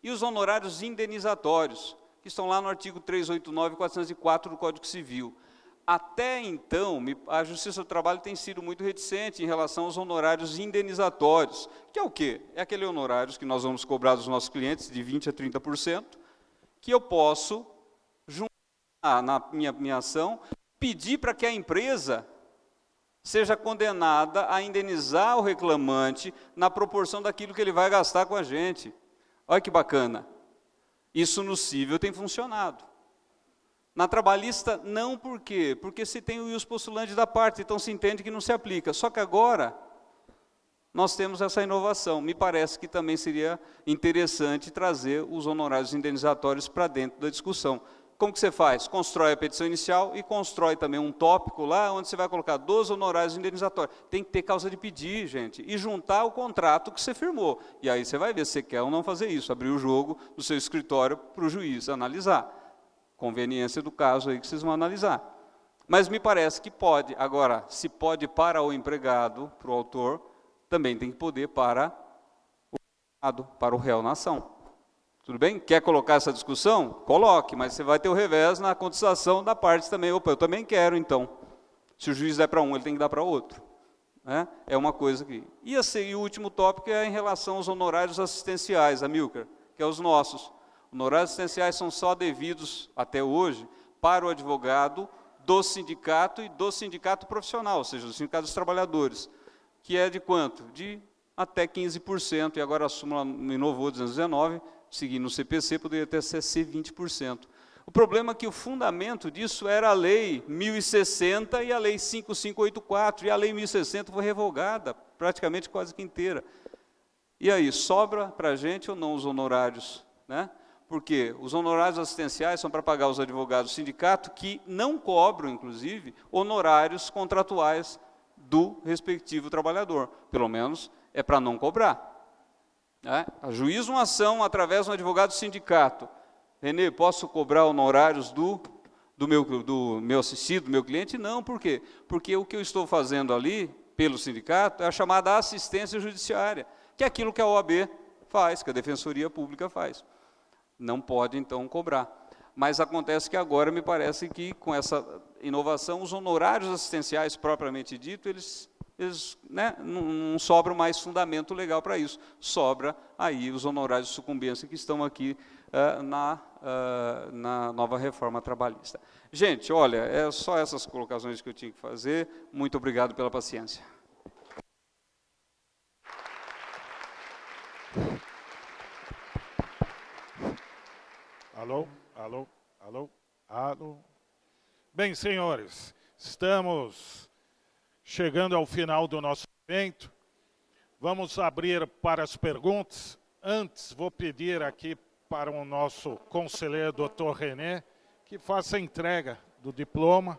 [SPEAKER 3] E os honorários indenizatórios, que estão lá no artigo 389 e 404 do Código Civil. Até então, a Justiça do Trabalho tem sido muito reticente em relação aos honorários indenizatórios, que é o quê? É aquele honorários que nós vamos cobrar dos nossos clientes de 20% a 30%, que eu posso na minha ação, pedir para que a empresa seja condenada a indenizar o reclamante na proporção daquilo que ele vai gastar com a gente. Olha que bacana. Isso no cível tem funcionado. Na trabalhista, não. Por quê? Porque se tem o ius postulante da parte, então se entende que não se aplica. Só que agora, nós temos essa inovação. Me parece que também seria interessante trazer os honorários indenizatórios para dentro da discussão. Como que você faz? Constrói a petição inicial e constrói também um tópico lá, onde você vai colocar 12 honorários indenizatórios. Tem que ter causa de pedir, gente, e juntar o contrato que você firmou. E aí você vai ver se você quer ou não fazer isso, abrir o jogo do seu escritório para o juiz analisar. Conveniência do caso aí que vocês vão analisar. Mas me parece que pode. Agora, se pode para o empregado, para o autor, também tem que poder para o empregado, para o réu na ação. Tudo bem? Quer colocar essa discussão? Coloque, mas você vai ter o revés na contestação da parte também. Opa, eu também quero, então. Se o juiz der para um, ele tem que dar para outro. Né? É uma coisa que... E o último tópico é em relação aos honorários assistenciais, Amilcar, que é os nossos. Honorários assistenciais são só devidos, até hoje, para o advogado do sindicato e do sindicato profissional, ou seja, do sindicato dos trabalhadores. Que é de quanto? De até 15%, e agora a súmula inovou 219, seguindo o CPC, poderia até ser 20%. O problema é que o fundamento disso era a lei 1060 e a lei 5584, e a lei 1060 foi revogada, praticamente quase que inteira. E aí, sobra para a gente ou não os honorários, né? Porque os honorários assistenciais são para pagar os advogados do sindicato que não cobram, inclusive, honorários contratuais do respectivo trabalhador. Pelo menos é para não cobrar. Né? Ajuiza uma ação através de um advogado do sindicato. Renê, posso cobrar honorários do meu assistido, do meu cliente? Não, por quê? Porque o que eu estou fazendo ali, pelo sindicato, é a chamada assistência judiciária, que é aquilo que a OAB faz, que a Defensoria Pública faz. Não pode, então, cobrar. Mas acontece que agora, me parece que, com essa inovação, os honorários assistenciais, propriamente dito, eles né, não sobra mais fundamento legal para isso. Sobra aí os honorários de sucumbência que estão aqui na nova reforma trabalhista. Gente, olha, é só essas colocações que eu tinha que fazer. Muito obrigado pela paciência.
[SPEAKER 1] Alô, alô, alô, alô. Bem, senhores, estamos chegando ao final do nosso evento. Vamos abrir para as perguntas. Antes, vou pedir aqui para o nosso conselheiro, doutor René, que faça a entrega do diploma.